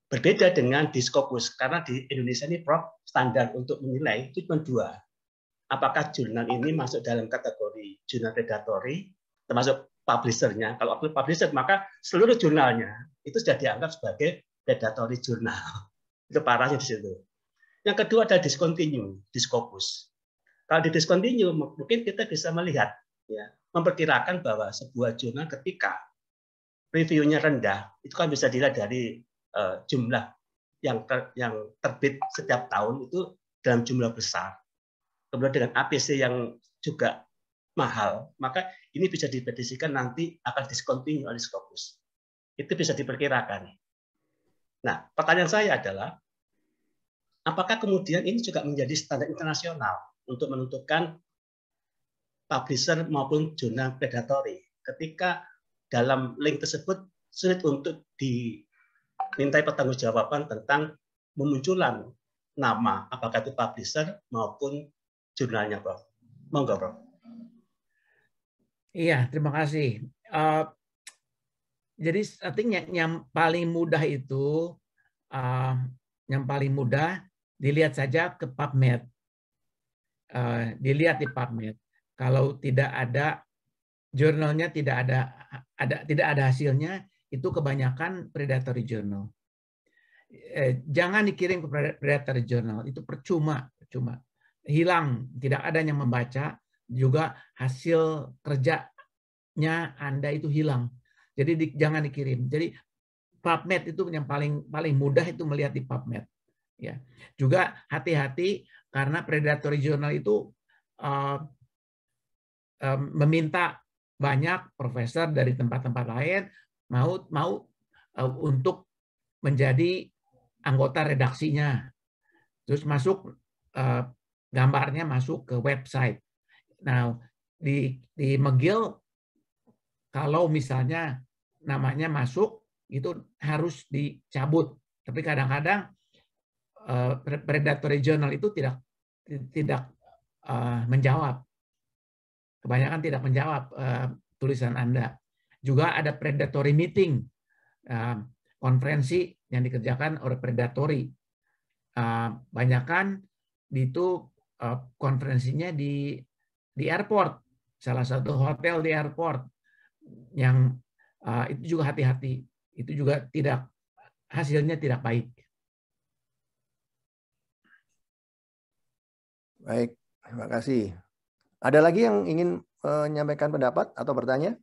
Berbeda dengan di Scopus, karena di Indonesia ini Prof, standar untuk menilai itu cuma 2. Apakah jurnal ini masuk dalam kategori jurnal predatory, termasuk publisher-nya. Kalau publisher, maka seluruh jurnalnya itu sudah dianggap sebagai predatory jurnal. Itu parahnya di situ. Yang kedua adalah discontinue, Scopus. Kalau di discontinue, mungkin kita bisa melihat, ya, memperkirakan bahwa sebuah jurnal ketika reviewnya rendah, itu kan bisa dilihat dari jumlah yang terbit setiap tahun itu dalam jumlah besar. Kemudian dengan APC yang juga mahal, maka ini bisa diprediksikan nanti akan discontinue oleh Scopus. Itu bisa diperkirakan. Nah, pertanyaan saya adalah, apakah kemudian ini juga menjadi standar internasional untuk menentukan publisher maupun jurnal predatory ketika dalam link tersebut sulit untuk dimintai pertanggungjawaban tentang memunculan nama, apakah itu publisher maupun jurnalnya, Prof. Monggo, Prof. Iya, terima kasih. Jadi artinya yang paling mudah itu, yang paling mudah dilihat saja ke PubMed. Dilihat di PubMed. Kalau tidak ada jurnalnya, tidak ada hasilnya, itu kebanyakan predatory journal. Jangan dikirim ke predatory journal, itu percuma. Hilang, tidak ada yang membaca, juga hasil kerjanya Anda itu hilang. Jadi jangan dikirim. Jadi PubMed itu yang paling mudah itu melihat di PubMed. Ya. Juga hati-hati karena predatory journal itu meminta banyak profesor dari tempat-tempat lain mau untuk menjadi anggota redaksinya. Terus masuk gambarnya masuk ke website. Nah, di McGill kalau misalnya namanya masuk itu harus dicabut. Tapi kadang-kadang predatory journal itu tidak menjawab. Kebanyakan tidak menjawab tulisan Anda. Juga ada predatory meeting, konferensi yang dikerjakan oleh predatory. Banyakan itu konferensinya di airport, salah satu hotel di airport. Yang itu juga hati-hati, itu juga hasilnya tidak baik. Baik, terima kasih. Ada lagi yang ingin menyampaikan pendapat atau bertanya?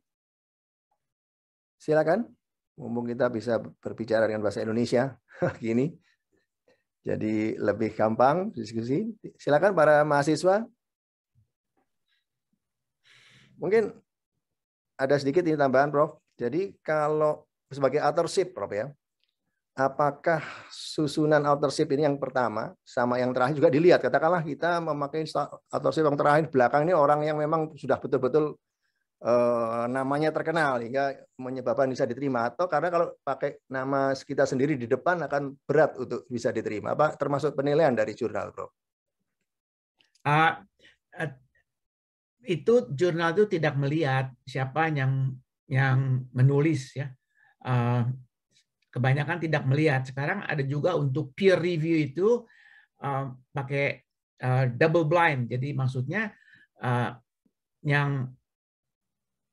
Silakan. Mumpung kita bisa berbicara dengan bahasa Indonesia gini, jadi lebih gampang diskusi. Silakan para mahasiswa. Mungkin ada sedikit ini tambahan, Prof. Jadi kalau sebagai authorship, Prof, ya, apakah susunan authorship ini yang pertama sama yang terakhir juga dilihat? Katakanlah kita memakai authorship yang terakhir, belakang ini orang yang memang sudah betul-betul namanya terkenal hingga menyebabkan bisa diterima. Atau karena kalau pakai nama kita sendiri di depan akan berat untuk bisa diterima. Apa termasuk penilaian dari jurnal, Prof? Itu jurnal itu tidak melihat siapa yang menulis, ya. Kebanyakan tidak melihat. Sekarang ada juga untuk peer review itu pakai double blind. Jadi maksudnya yang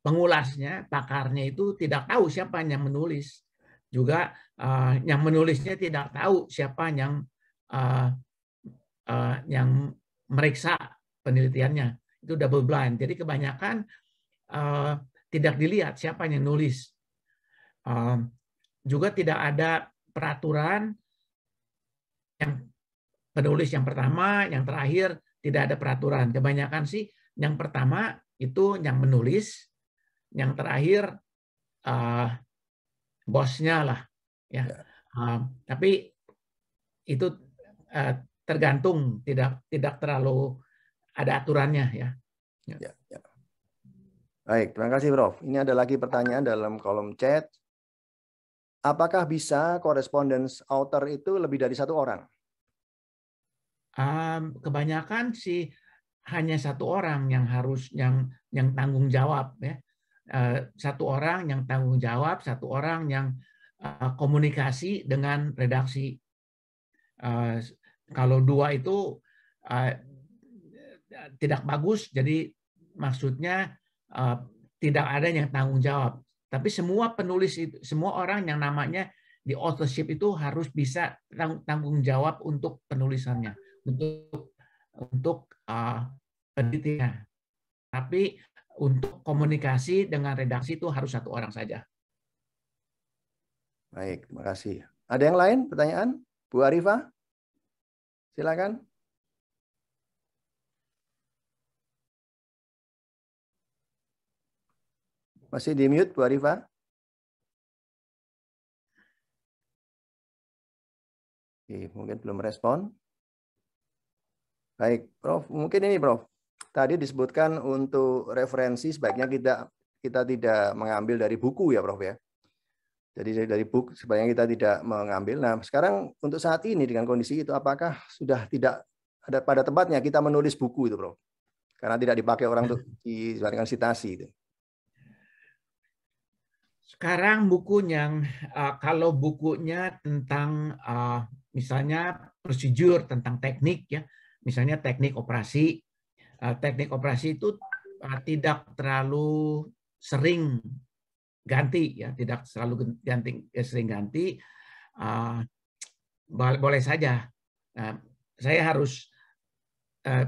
pengulasnya, pakarnya itu tidak tahu siapa yang menulis. Juga yang menulisnya tidak tahu siapa yang meriksa penelitiannya. Itu double blind. Jadi kebanyakan tidak dilihat siapa yang nulis. Juga tidak ada peraturan yang penulis yang pertama, yang terakhir tidak ada peraturan. Kebanyakan sih yang pertama itu yang menulis, yang terakhir bosnya lah, ya. Tapi itu tergantung, tidak terlalu ada aturannya, ya. Ya. Baik, terima kasih, Prof. Ini ada lagi pertanyaan dalam kolom chat. Apakah bisa correspondence author itu lebih dari satu orang? Kebanyakan sih hanya satu orang yang harus yang tanggung jawab, ya. Satu orang yang tanggung jawab, satu orang yang komunikasi dengan redaksi. Kalau dua itu tidak bagus, jadi maksudnya tidak ada yang tanggung jawab. Tapi semua penulis itu, semua orang yang namanya di authorship itu harus bisa tanggung jawab untuk penulisannya, untuk penelitian. Tapi untuk komunikasi dengan redaksi itu harus satu orang saja. Baik, terima kasih. Ada yang lain pertanyaan? Bu Arifah? Silakan. Masih di mute, Bu Arifah? Oke, mungkin belum respon. Baik, Prof. Mungkin ini, Prof. Tadi disebutkan untuk referensi sebaiknya kita tidak mengambil dari buku ya, Prof ya. Jadi dari buku sebaiknya kita tidak mengambil. Nah, sekarang untuk saat ini dengan kondisi itu, apakah sudah tidak ada pada tempatnya kita menulis buku itu, Prof? Karena tidak dipakai orang untuk dijadikan citasi itu. Sekarang bukunya, kalau bukunya tentang misalnya prosedur tentang teknik ya, misalnya teknik operasi itu tidak terlalu sering ganti ya, tidak selalu sering ganti. Boleh saja.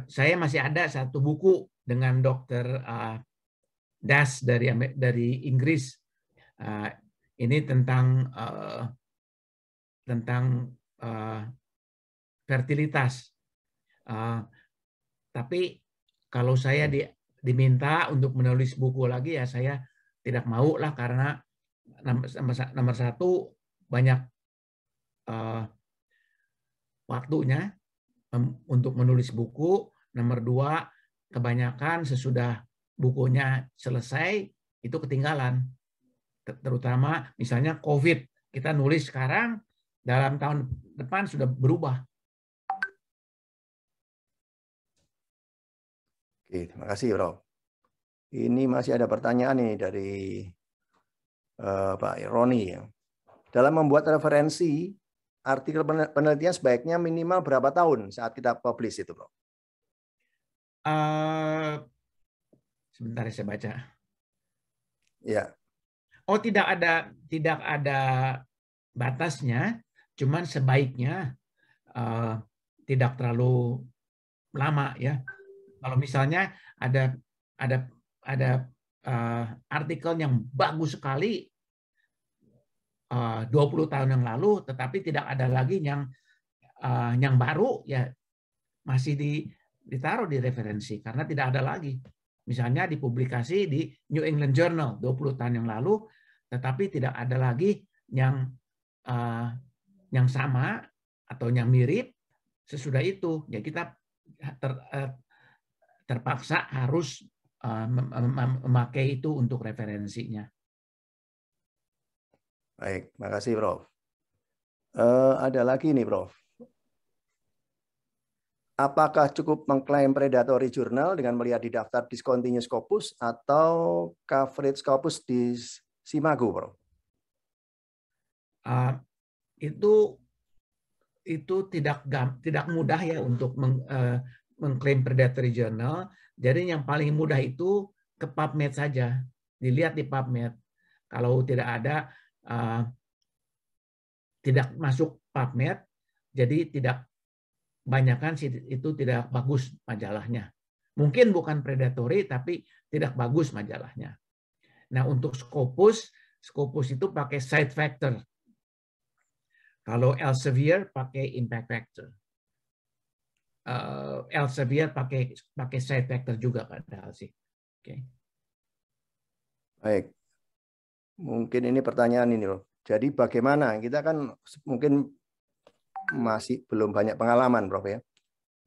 Saya masih ada satu buku dengan Dr. Das dari Inggris. Ini tentang fertilitas. Tapi kalau saya diminta untuk menulis buku lagi ya saya tidak mau lah, karena nomor satu banyak waktunya untuk menulis buku, nomor dua kebanyakan sesudah bukunya selesai itu ketinggalan, terutama misalnya COVID, kita nulis sekarang dalam tahun depan sudah berubah. Oke, terima kasih, Bro. Ini masih ada pertanyaan nih dari Pak Roni. Dalam membuat referensi, artikel penelitian sebaiknya minimal berapa tahun saat kita publish itu, Bro? Sebentar saya baca. Ya. Oh, tidak ada batasnya, cuman sebaiknya tidak terlalu lama ya. Kalau misalnya ada artikel yang bagus sekali 20 tahun yang lalu, tetapi tidak ada lagi yang baru, ya masih ditaruh di referensi karena tidak ada lagi. Misalnya dipublikasi di New England Journal 20 tahun yang lalu, tetapi tidak ada lagi yang sama atau yang mirip sesudah itu. Ya kita terpaksa harus memakai itu untuk referensinya. Baik, makasih, Prof. Ada lagi nih, Prof. Apakah cukup mengklaim predatory journal dengan melihat di daftar discontinuous scopus atau coverage scopus di Simago, Prof? Itu tidak mudah ya untuk mengklaim predatory journal. Jadi yang paling mudah itu ke PubMed saja, dilihat di PubMed. Kalau tidak ada, tidak masuk PubMed, jadi tidak banyakkan itu tidak bagus majalahnya. Mungkin bukan predatory, tapi tidak bagus majalahnya. Nah untuk Scopus itu pakai side factor. Kalau Elsevier pakai impact factor. Elsevier pakai side factor juga padahal sih. Oke. Baik. Mungkin ini pertanyaan ini loh. Jadi bagaimana? Kita kan mungkin masih belum banyak pengalaman, Prof ya.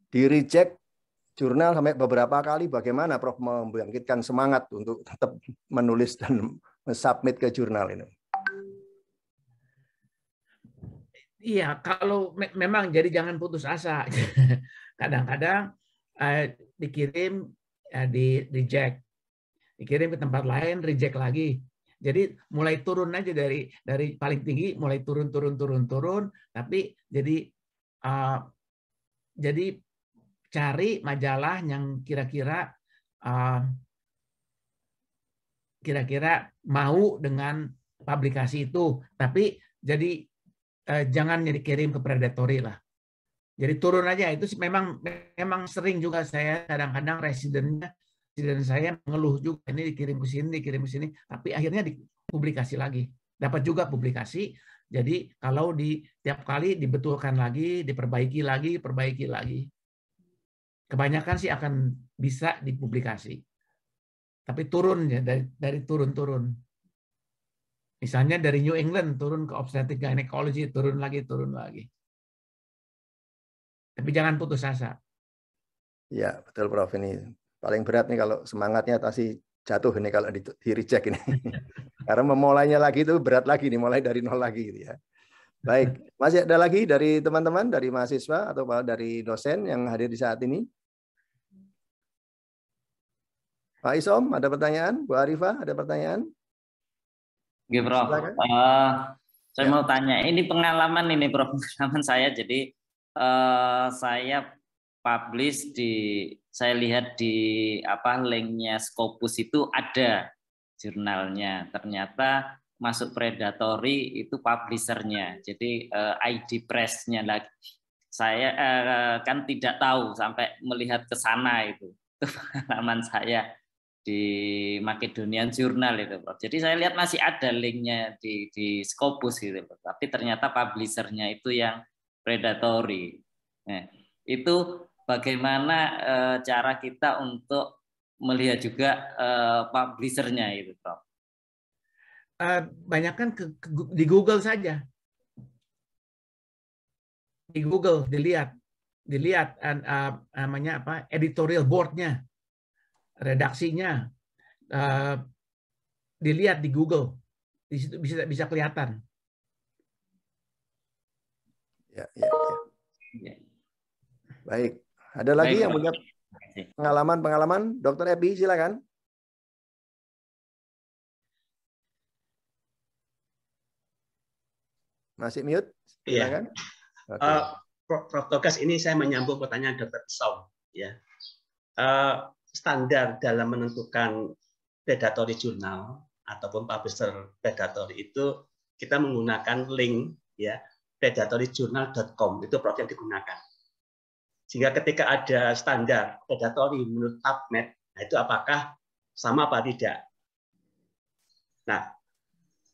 Di reject jurnal sampai beberapa kali, bagaimana Prof membangkitkan semangat untuk tetap menulis dan submit ke jurnal ini? Iya, kalau memang jadi jangan putus asa. Kadang-kadang dikirim di reject, dikirim ke tempat lain reject lagi. Jadi mulai turun aja dari paling tinggi, mulai turun, tapi jadi cari majalah yang kira-kira mau dengan publikasi itu, tapi jadi jangan dikirim ke predatory lah. Jadi turun aja. Itu memang sering juga saya kadang-kadang residen saya mengeluh juga, ini dikirim ke sini, tapi akhirnya dipublikasi lagi. Dapat juga publikasi. Jadi kalau tiap kali dibetulkan lagi, diperbaiki lagi. Kebanyakan sih akan bisa dipublikasi. Tapi turun ya, dari turun. Misalnya dari New England turun ke Obstetric Gynecology, turun lagi. Tapi jangan putus asa. Ya, betul Prof. Ini paling berat nih kalau semangatnya pasti jatuh ini kalau di reject ini. Karena memulainya lagi itu berat lagi nih, mulai dari nol lagi gitu ya. Baik, masih ada lagi dari teman-teman, dari mahasiswa atau dari dosen yang hadir di saat ini? Pak Isom, ada pertanyaan? Bu Arifah, ada pertanyaan? Oke, Prof. Saya mau tanya, ini pengalaman ini, Prof. Pengalaman saya, jadi saya publish saya lihat di linknya Scopus itu ada jurnalnya. Ternyata masuk predatory itu publishernya, jadi ID press-nya lagi. Saya kan tidak tahu sampai melihat ke sana itu pengalaman saya di Macedonian Journal itu, Prof. Jadi saya lihat masih ada linknya di Scopus gitu, Prof. Tapi ternyata publishernya itu yang predatory. Nah, itu bagaimana cara kita untuk melihat juga publishernya itu, Prof? Banyak kan di Google saja. Di Google dilihat namanya apa, editorial board-nya, redaksinya, dilihat di Google, di situ bisa kelihatan. Ya. Baik, ada lagi yang punya pengalaman? Dr. Ebi, silakan. Masih mute? Silakan. Iya. Prof. Togas, ini saya menyambung pertanyaan Dr. Isom. Ya. Standar dalam menentukan predatory jurnal ataupun publisher predatory itu kita menggunakan link ya predatoryjournal.com, itu Prof yang digunakan. Sehingga ketika ada standar predatory menurut PubMed, nah itu apakah sama apa tidak? Nah,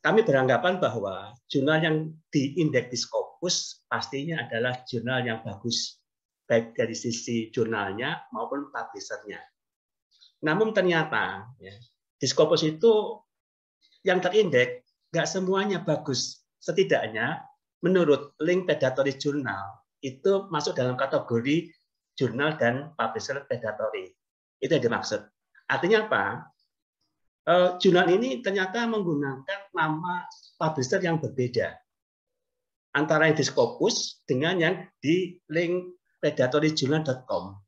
kami beranggapan bahwa jurnal yang diindeks di Scopus pastinya adalah jurnal yang bagus, baik dari sisi jurnalnya maupun publishernya. Namun ternyata ya, di Scopus itu yang terindeks nggak semuanya bagus. Setidaknya menurut link predatory journal itu masuk dalam kategori jurnal dan publisher predatory. Itu yang dimaksud. Artinya apa? Jurnal ini ternyata menggunakan nama publisher yang berbeda antara yang di Scopus dengan yang di link predatoryjournal.com.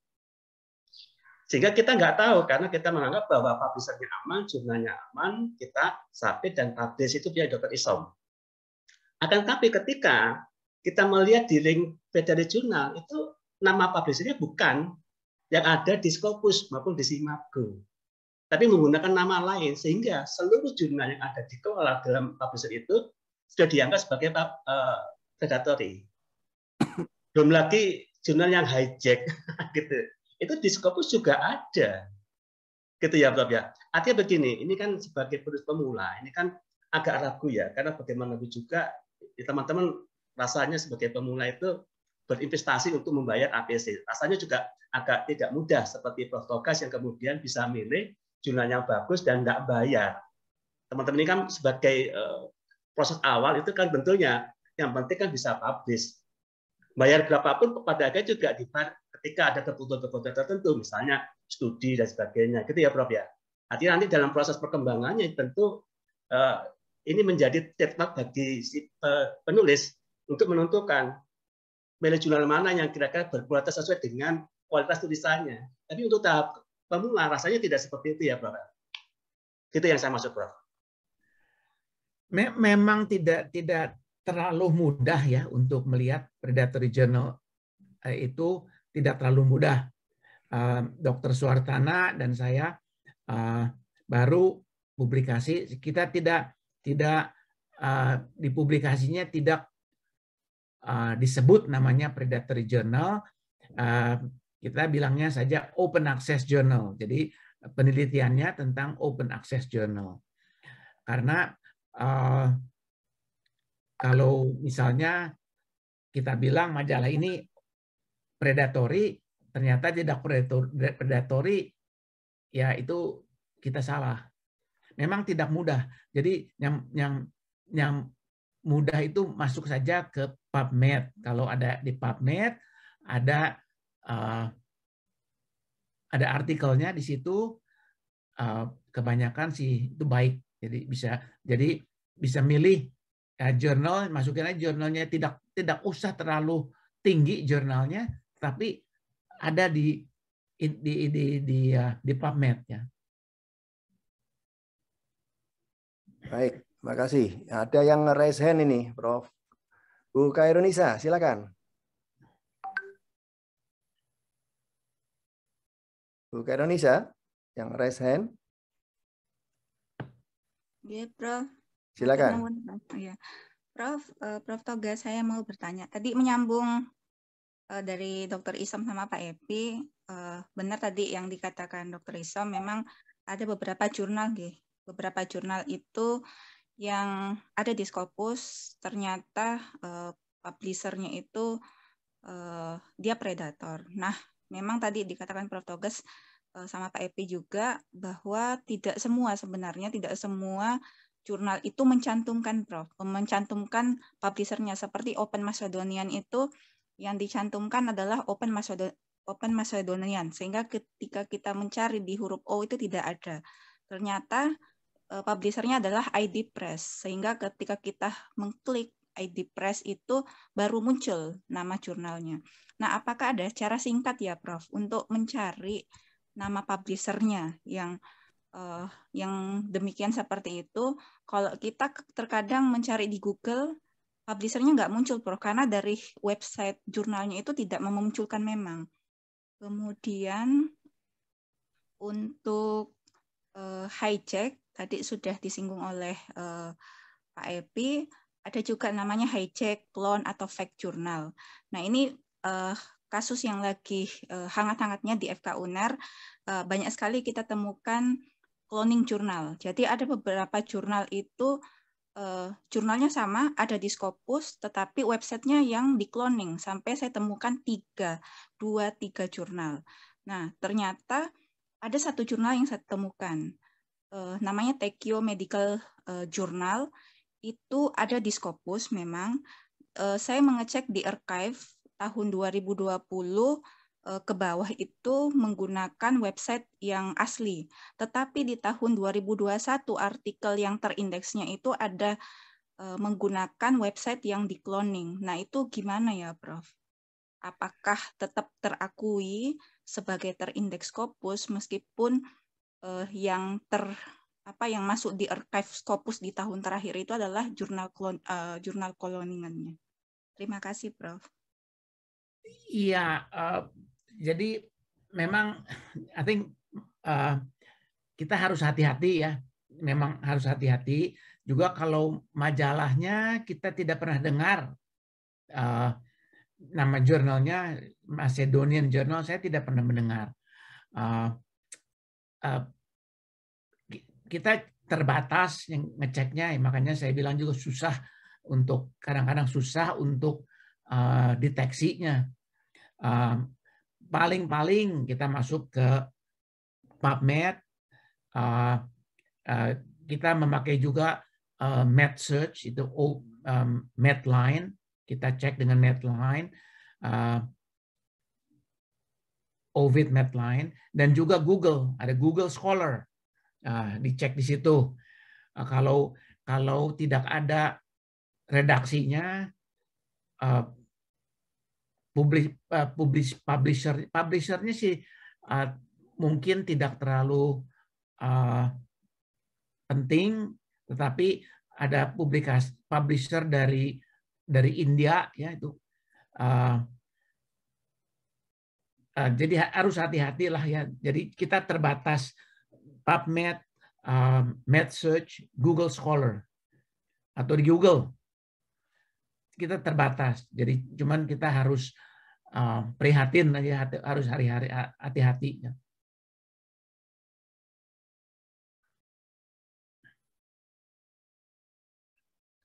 Sehingga kita nggak tahu, karena kita menganggap bahwa publishernya aman, jurnalnya aman, kita submit dan publish itu via Dr. Isom. Akan tapi ketika kita melihat di link predatory journal, itu nama publishernya bukan yang ada di Scopus maupun di Simago, tapi menggunakan nama lain, sehingga seluruh jurnal yang ada dikelola dalam publisher itu sudah dianggap sebagai predatory. Belum lagi jurnal yang hijack, gitu. Itu di Scopus juga ada, gitu ya, Prof ya. Artinya begini, ini kan sebagai penulis pemula, ini kan agak ragu ya, karena bagaimanapun juga teman-teman rasanya sebagai pemula itu berinvestasi untuk membayar APC. Rasanya juga agak tidak mudah seperti Prof Togas yang kemudian bisa milih jurnal yang bagus dan nggak bayar. Teman-teman ini kan sebagai proses awal itu kan bentuknya yang penting kan bisa publish. Bayar berapapun pada akhirnya juga dibayar ketika ada kebutuhan-kebutuhan tertentu, misalnya studi dan sebagainya, gitu ya, Prof ya. Artinya nanti dalam proses perkembangannya tentu ini menjadi trademark bagi si penulis untuk menentukan milih jurnal mana yang kira-kira berkualitas sesuai dengan kualitas tulisannya. Tapi untuk tahap pemula rasanya tidak seperti itu ya, Prof. Itu yang saya maksud, Prof. Memang tidak terlalu mudah ya untuk melihat predatory journal itu. Tidak terlalu mudah. Dr. Suartana dan saya baru publikasi. Kita tidak dipublikasinya tidak disebut namanya predatory journal, kita bilangnya saja open access journal. Jadi penelitiannya tentang open access journal. Karena kalau misalnya kita bilang majalah ini predatory, ternyata tidak predatory, ya itu kita salah. Memang tidak mudah. Jadi yang mudah itu masuk saja ke PubMed. Kalau ada di PubMed, ada artikelnya di situ, kebanyakan sih itu baik. Jadi bisa milih jurnal, masukin aja jurnalnya, tidak usah terlalu tinggi jurnalnya, tapi ada di PubMed ya. Baik, terima kasih. Ada yang raise hand ini, Prof. Bu Khairunisa, silakan. Bu Khairunisa, yang raise hand. Ya, Prof. Silakan. Ya. Prof Toga, saya mau bertanya. Tadi menyambung dari Dr. Isom sama Pak Epi, benar tadi yang dikatakan Dr. Isom, memang ada beberapa jurnal, beberapa jurnal itu yang ada di Scopus, ternyata publishernya itu dia predator. Nah, memang tadi dikatakan Prof. Togas sama Pak Epi juga bahwa tidak semua jurnal itu mencantumkan publishernya. Seperti Open Macedonian itu yang dicantumkan adalah Open Macedonian, sehingga ketika kita mencari di huruf O itu tidak ada. Ternyata publishernya adalah ID Press, sehingga ketika kita mengklik ID Press itu baru muncul nama jurnalnya. Nah, apakah ada cara singkat ya, Prof, untuk mencari nama publishernya yang demikian seperti itu? Kalau kita terkadang mencari di Google, publishernya nggak muncul, Prof, karena dari website jurnalnya itu tidak memunculkan memang. Kemudian untuk hijack, tadi sudah disinggung oleh Pak Epi, ada juga namanya hijack, clone, atau fake jurnal. Nah, ini kasus yang lagi hangat-hangatnya di FK UNER. Banyak sekali kita temukan cloning jurnal. Jadi ada beberapa jurnal itu jurnalnya sama, ada di Scopus, tetapi websitenya yang di-cloning. Sampai saya temukan 2-3 jurnal. Nah, ternyata ada satu jurnal yang saya temukan, namanya Tekio Medical Journal, itu ada di Scopus memang. Saya mengecek di archive tahun 2020 ke bawah itu menggunakan website yang asli. Tetapi di tahun 2021 artikel yang terindeksnya itu ada menggunakan website yang di-cloning. Nah, itu gimana ya, Prof? Apakah tetap terakui sebagai terindeks Scopus meskipun yang masuk di archive Scopus di tahun terakhir itu adalah jurnal cloningannya. Terima kasih, Prof. Iya, jadi memang I think kita harus hati-hati ya. Memang harus hati-hati. Juga kalau majalahnya kita tidak pernah dengar nama jurnalnya Macedonian Journal, saya tidak pernah mendengar. Kita terbatas yang ngeceknya, makanya saya bilang juga susah untuk, kadang-kadang susah untuk deteksinya. Paling-paling kita masuk ke PubMed, kita memakai juga MedSearch, itu Medline, kita cek dengan Medline, Ovid Medline, dan juga Google, ada Google Scholar, dicek di situ. Kalau tidak ada redaksinya, publishernya sih mungkin tidak terlalu penting, tetapi ada publisher dari India ya itu. Jadi harus hati-hati lah ya. Jadi kita terbatas PubMed, MedSearch, Google Scholar atau di Google. kita terbatas. Jadi cuman kita harus prihatin aja, harus hari-hari hati-hati.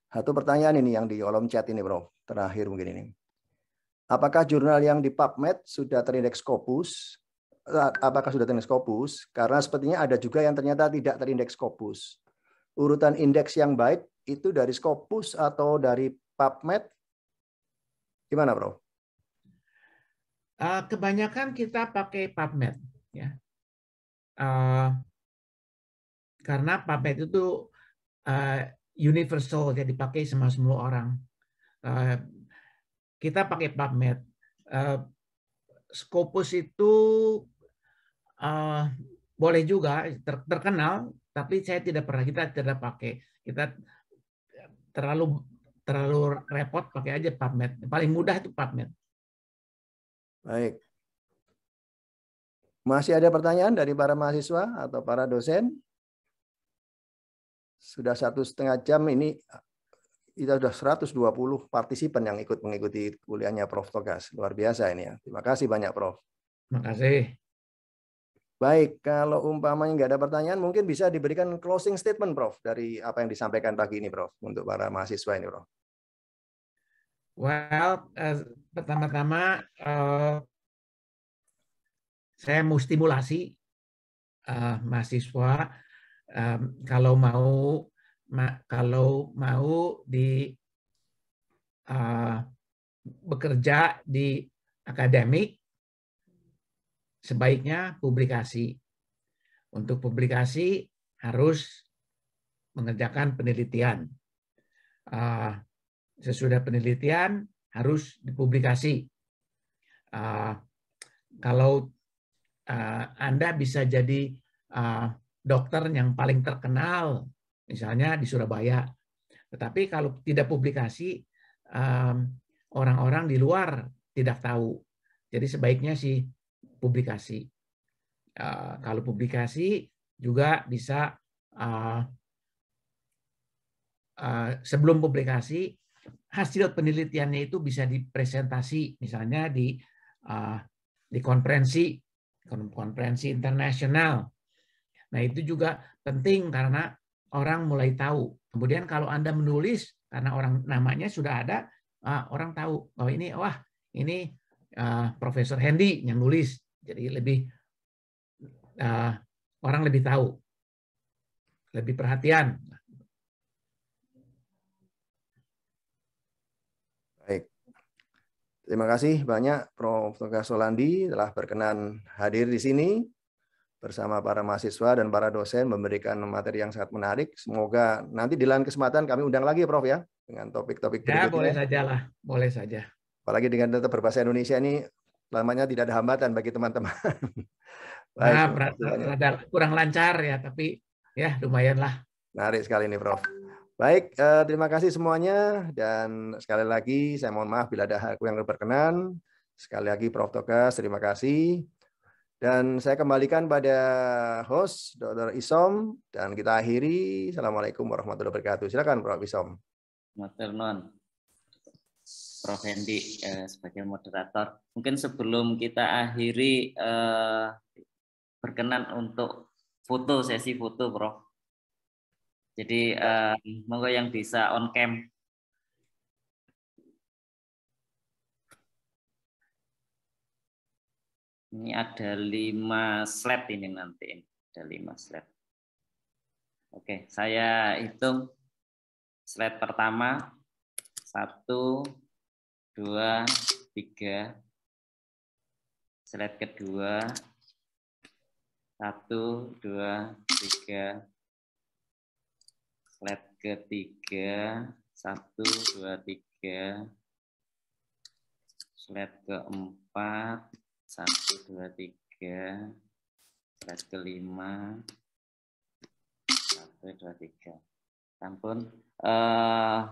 Satu pertanyaan ini yang di kolom chat ini, Bro. Terakhir mungkin ini. Apakah jurnal yang di PubMed sudah terindeks Scopus? Apakah sudah terindeks Scopus? Karena sepertinya ada juga yang ternyata tidak terindeks Scopus. Urutan indeks yang baik itu dari Scopus atau dari PubMed? Gimana, Bro? Kebanyakan kita pakai PubMed, ya. Karena PubMed itu universal, jadi dipakai sama semua orang. Kita pakai PubMed. Scopus itu boleh juga terkenal, tapi saya tidak pernah, kita tidak pakai. Kita terlalu repot, pakai aja PubMed. Paling mudah itu PubMed. Baik. Masih ada pertanyaan dari para mahasiswa atau para dosen? Sudah 1,5 jam ini, kita sudah 120 partisipan yang ikut mengikuti kuliahnya Prof. Togas. Luar biasa ini ya. Terima kasih banyak, Prof. Terima kasih. Baik, kalau umpamanya nggak ada pertanyaan, mungkin bisa diberikan closing statement, Prof, dari apa yang disampaikan pagi ini, Prof, untuk para mahasiswa ini, Prof. Well, pertama-tama saya mau stimulasi mahasiswa kalau mau bekerja di akademik, sebaiknya publikasi. Untuk publikasi harus mengerjakan penelitian. Sesudah penelitian harus dipublikasi. Kalau Anda bisa jadi dokter yang paling terkenal, misalnya di Surabaya, tetapi kalau tidak publikasi, orang-orang di luar tidak tahu. Jadi sebaiknya sih publikasi. Kalau publikasi juga bisa sebelum publikasi, hasil penelitiannya itu bisa dipresentasi, misalnya di konferensi internasional. Nah, itu juga penting karena orang mulai tahu. Kemudian kalau Anda menulis, karena orang namanya sudah ada, orang tahu bahwa ini Profesor Hendy yang nulis. Jadi orang lebih tahu, lebih perhatian. Baik. Terima kasih banyak Prof. Togas Solandi telah berkenan hadir di sini bersama para mahasiswa dan para dosen memberikan materi yang sangat menarik. Semoga nanti di lain kesempatan kami undang lagi, Prof, ya, dengan topik-topik berikutnya. Ya, boleh saja lah, boleh saja. Apalagi dengan tetap berbahasa Indonesia ini, lamanya tidak ada hambatan bagi teman-teman. Kurang lancar ya, tapi ya lumayan lah. Menarik sekali ini, Prof. Baik, terima kasih semuanya. Dan sekali lagi, saya mohon maaf bila ada aku yang berkenan. Sekali lagi, Prof. Togas, terima kasih. Dan saya kembalikan pada host, Dr. Isom. Dan kita akhiri. Assalamualaikum warahmatullahi wabarakatuh. Silakan, Prof. Isom. Maturnuun, Prof. Hendy sebagai moderator. Mungkin sebelum kita akhiri, berkenan untuk foto, sesi foto, Prof. Jadi monggo yang bisa on cam. Ini ada 5 slide ini nanti. Ada 5 slide. Oke, saya hitung slide pertama. 1, 2, 3. Slide kedua. 1, 2, 3. Slide ketiga, 1, 2, 3. Slide keempat, 1, 2, 3. Slide kelima, 1, 2, 3. Ampun.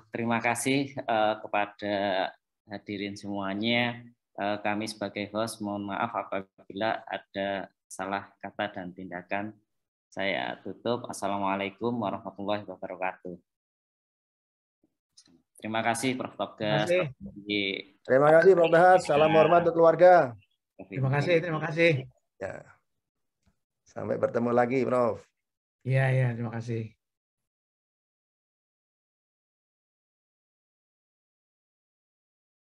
Terima kasih kepada hadirin semuanya. Kami sebagai host mohon maaf apabila ada salah kata dan tindakan. Saya tutup. Assalamualaikum warahmatullahi wabarakatuh. Terima kasih Prof. Togas. Terima kasih Prof. Dahas. Salam hormat untuk keluarga. Terima kasih, terima kasih. Ya. Sampai bertemu lagi, Prof. Iya, terima kasih.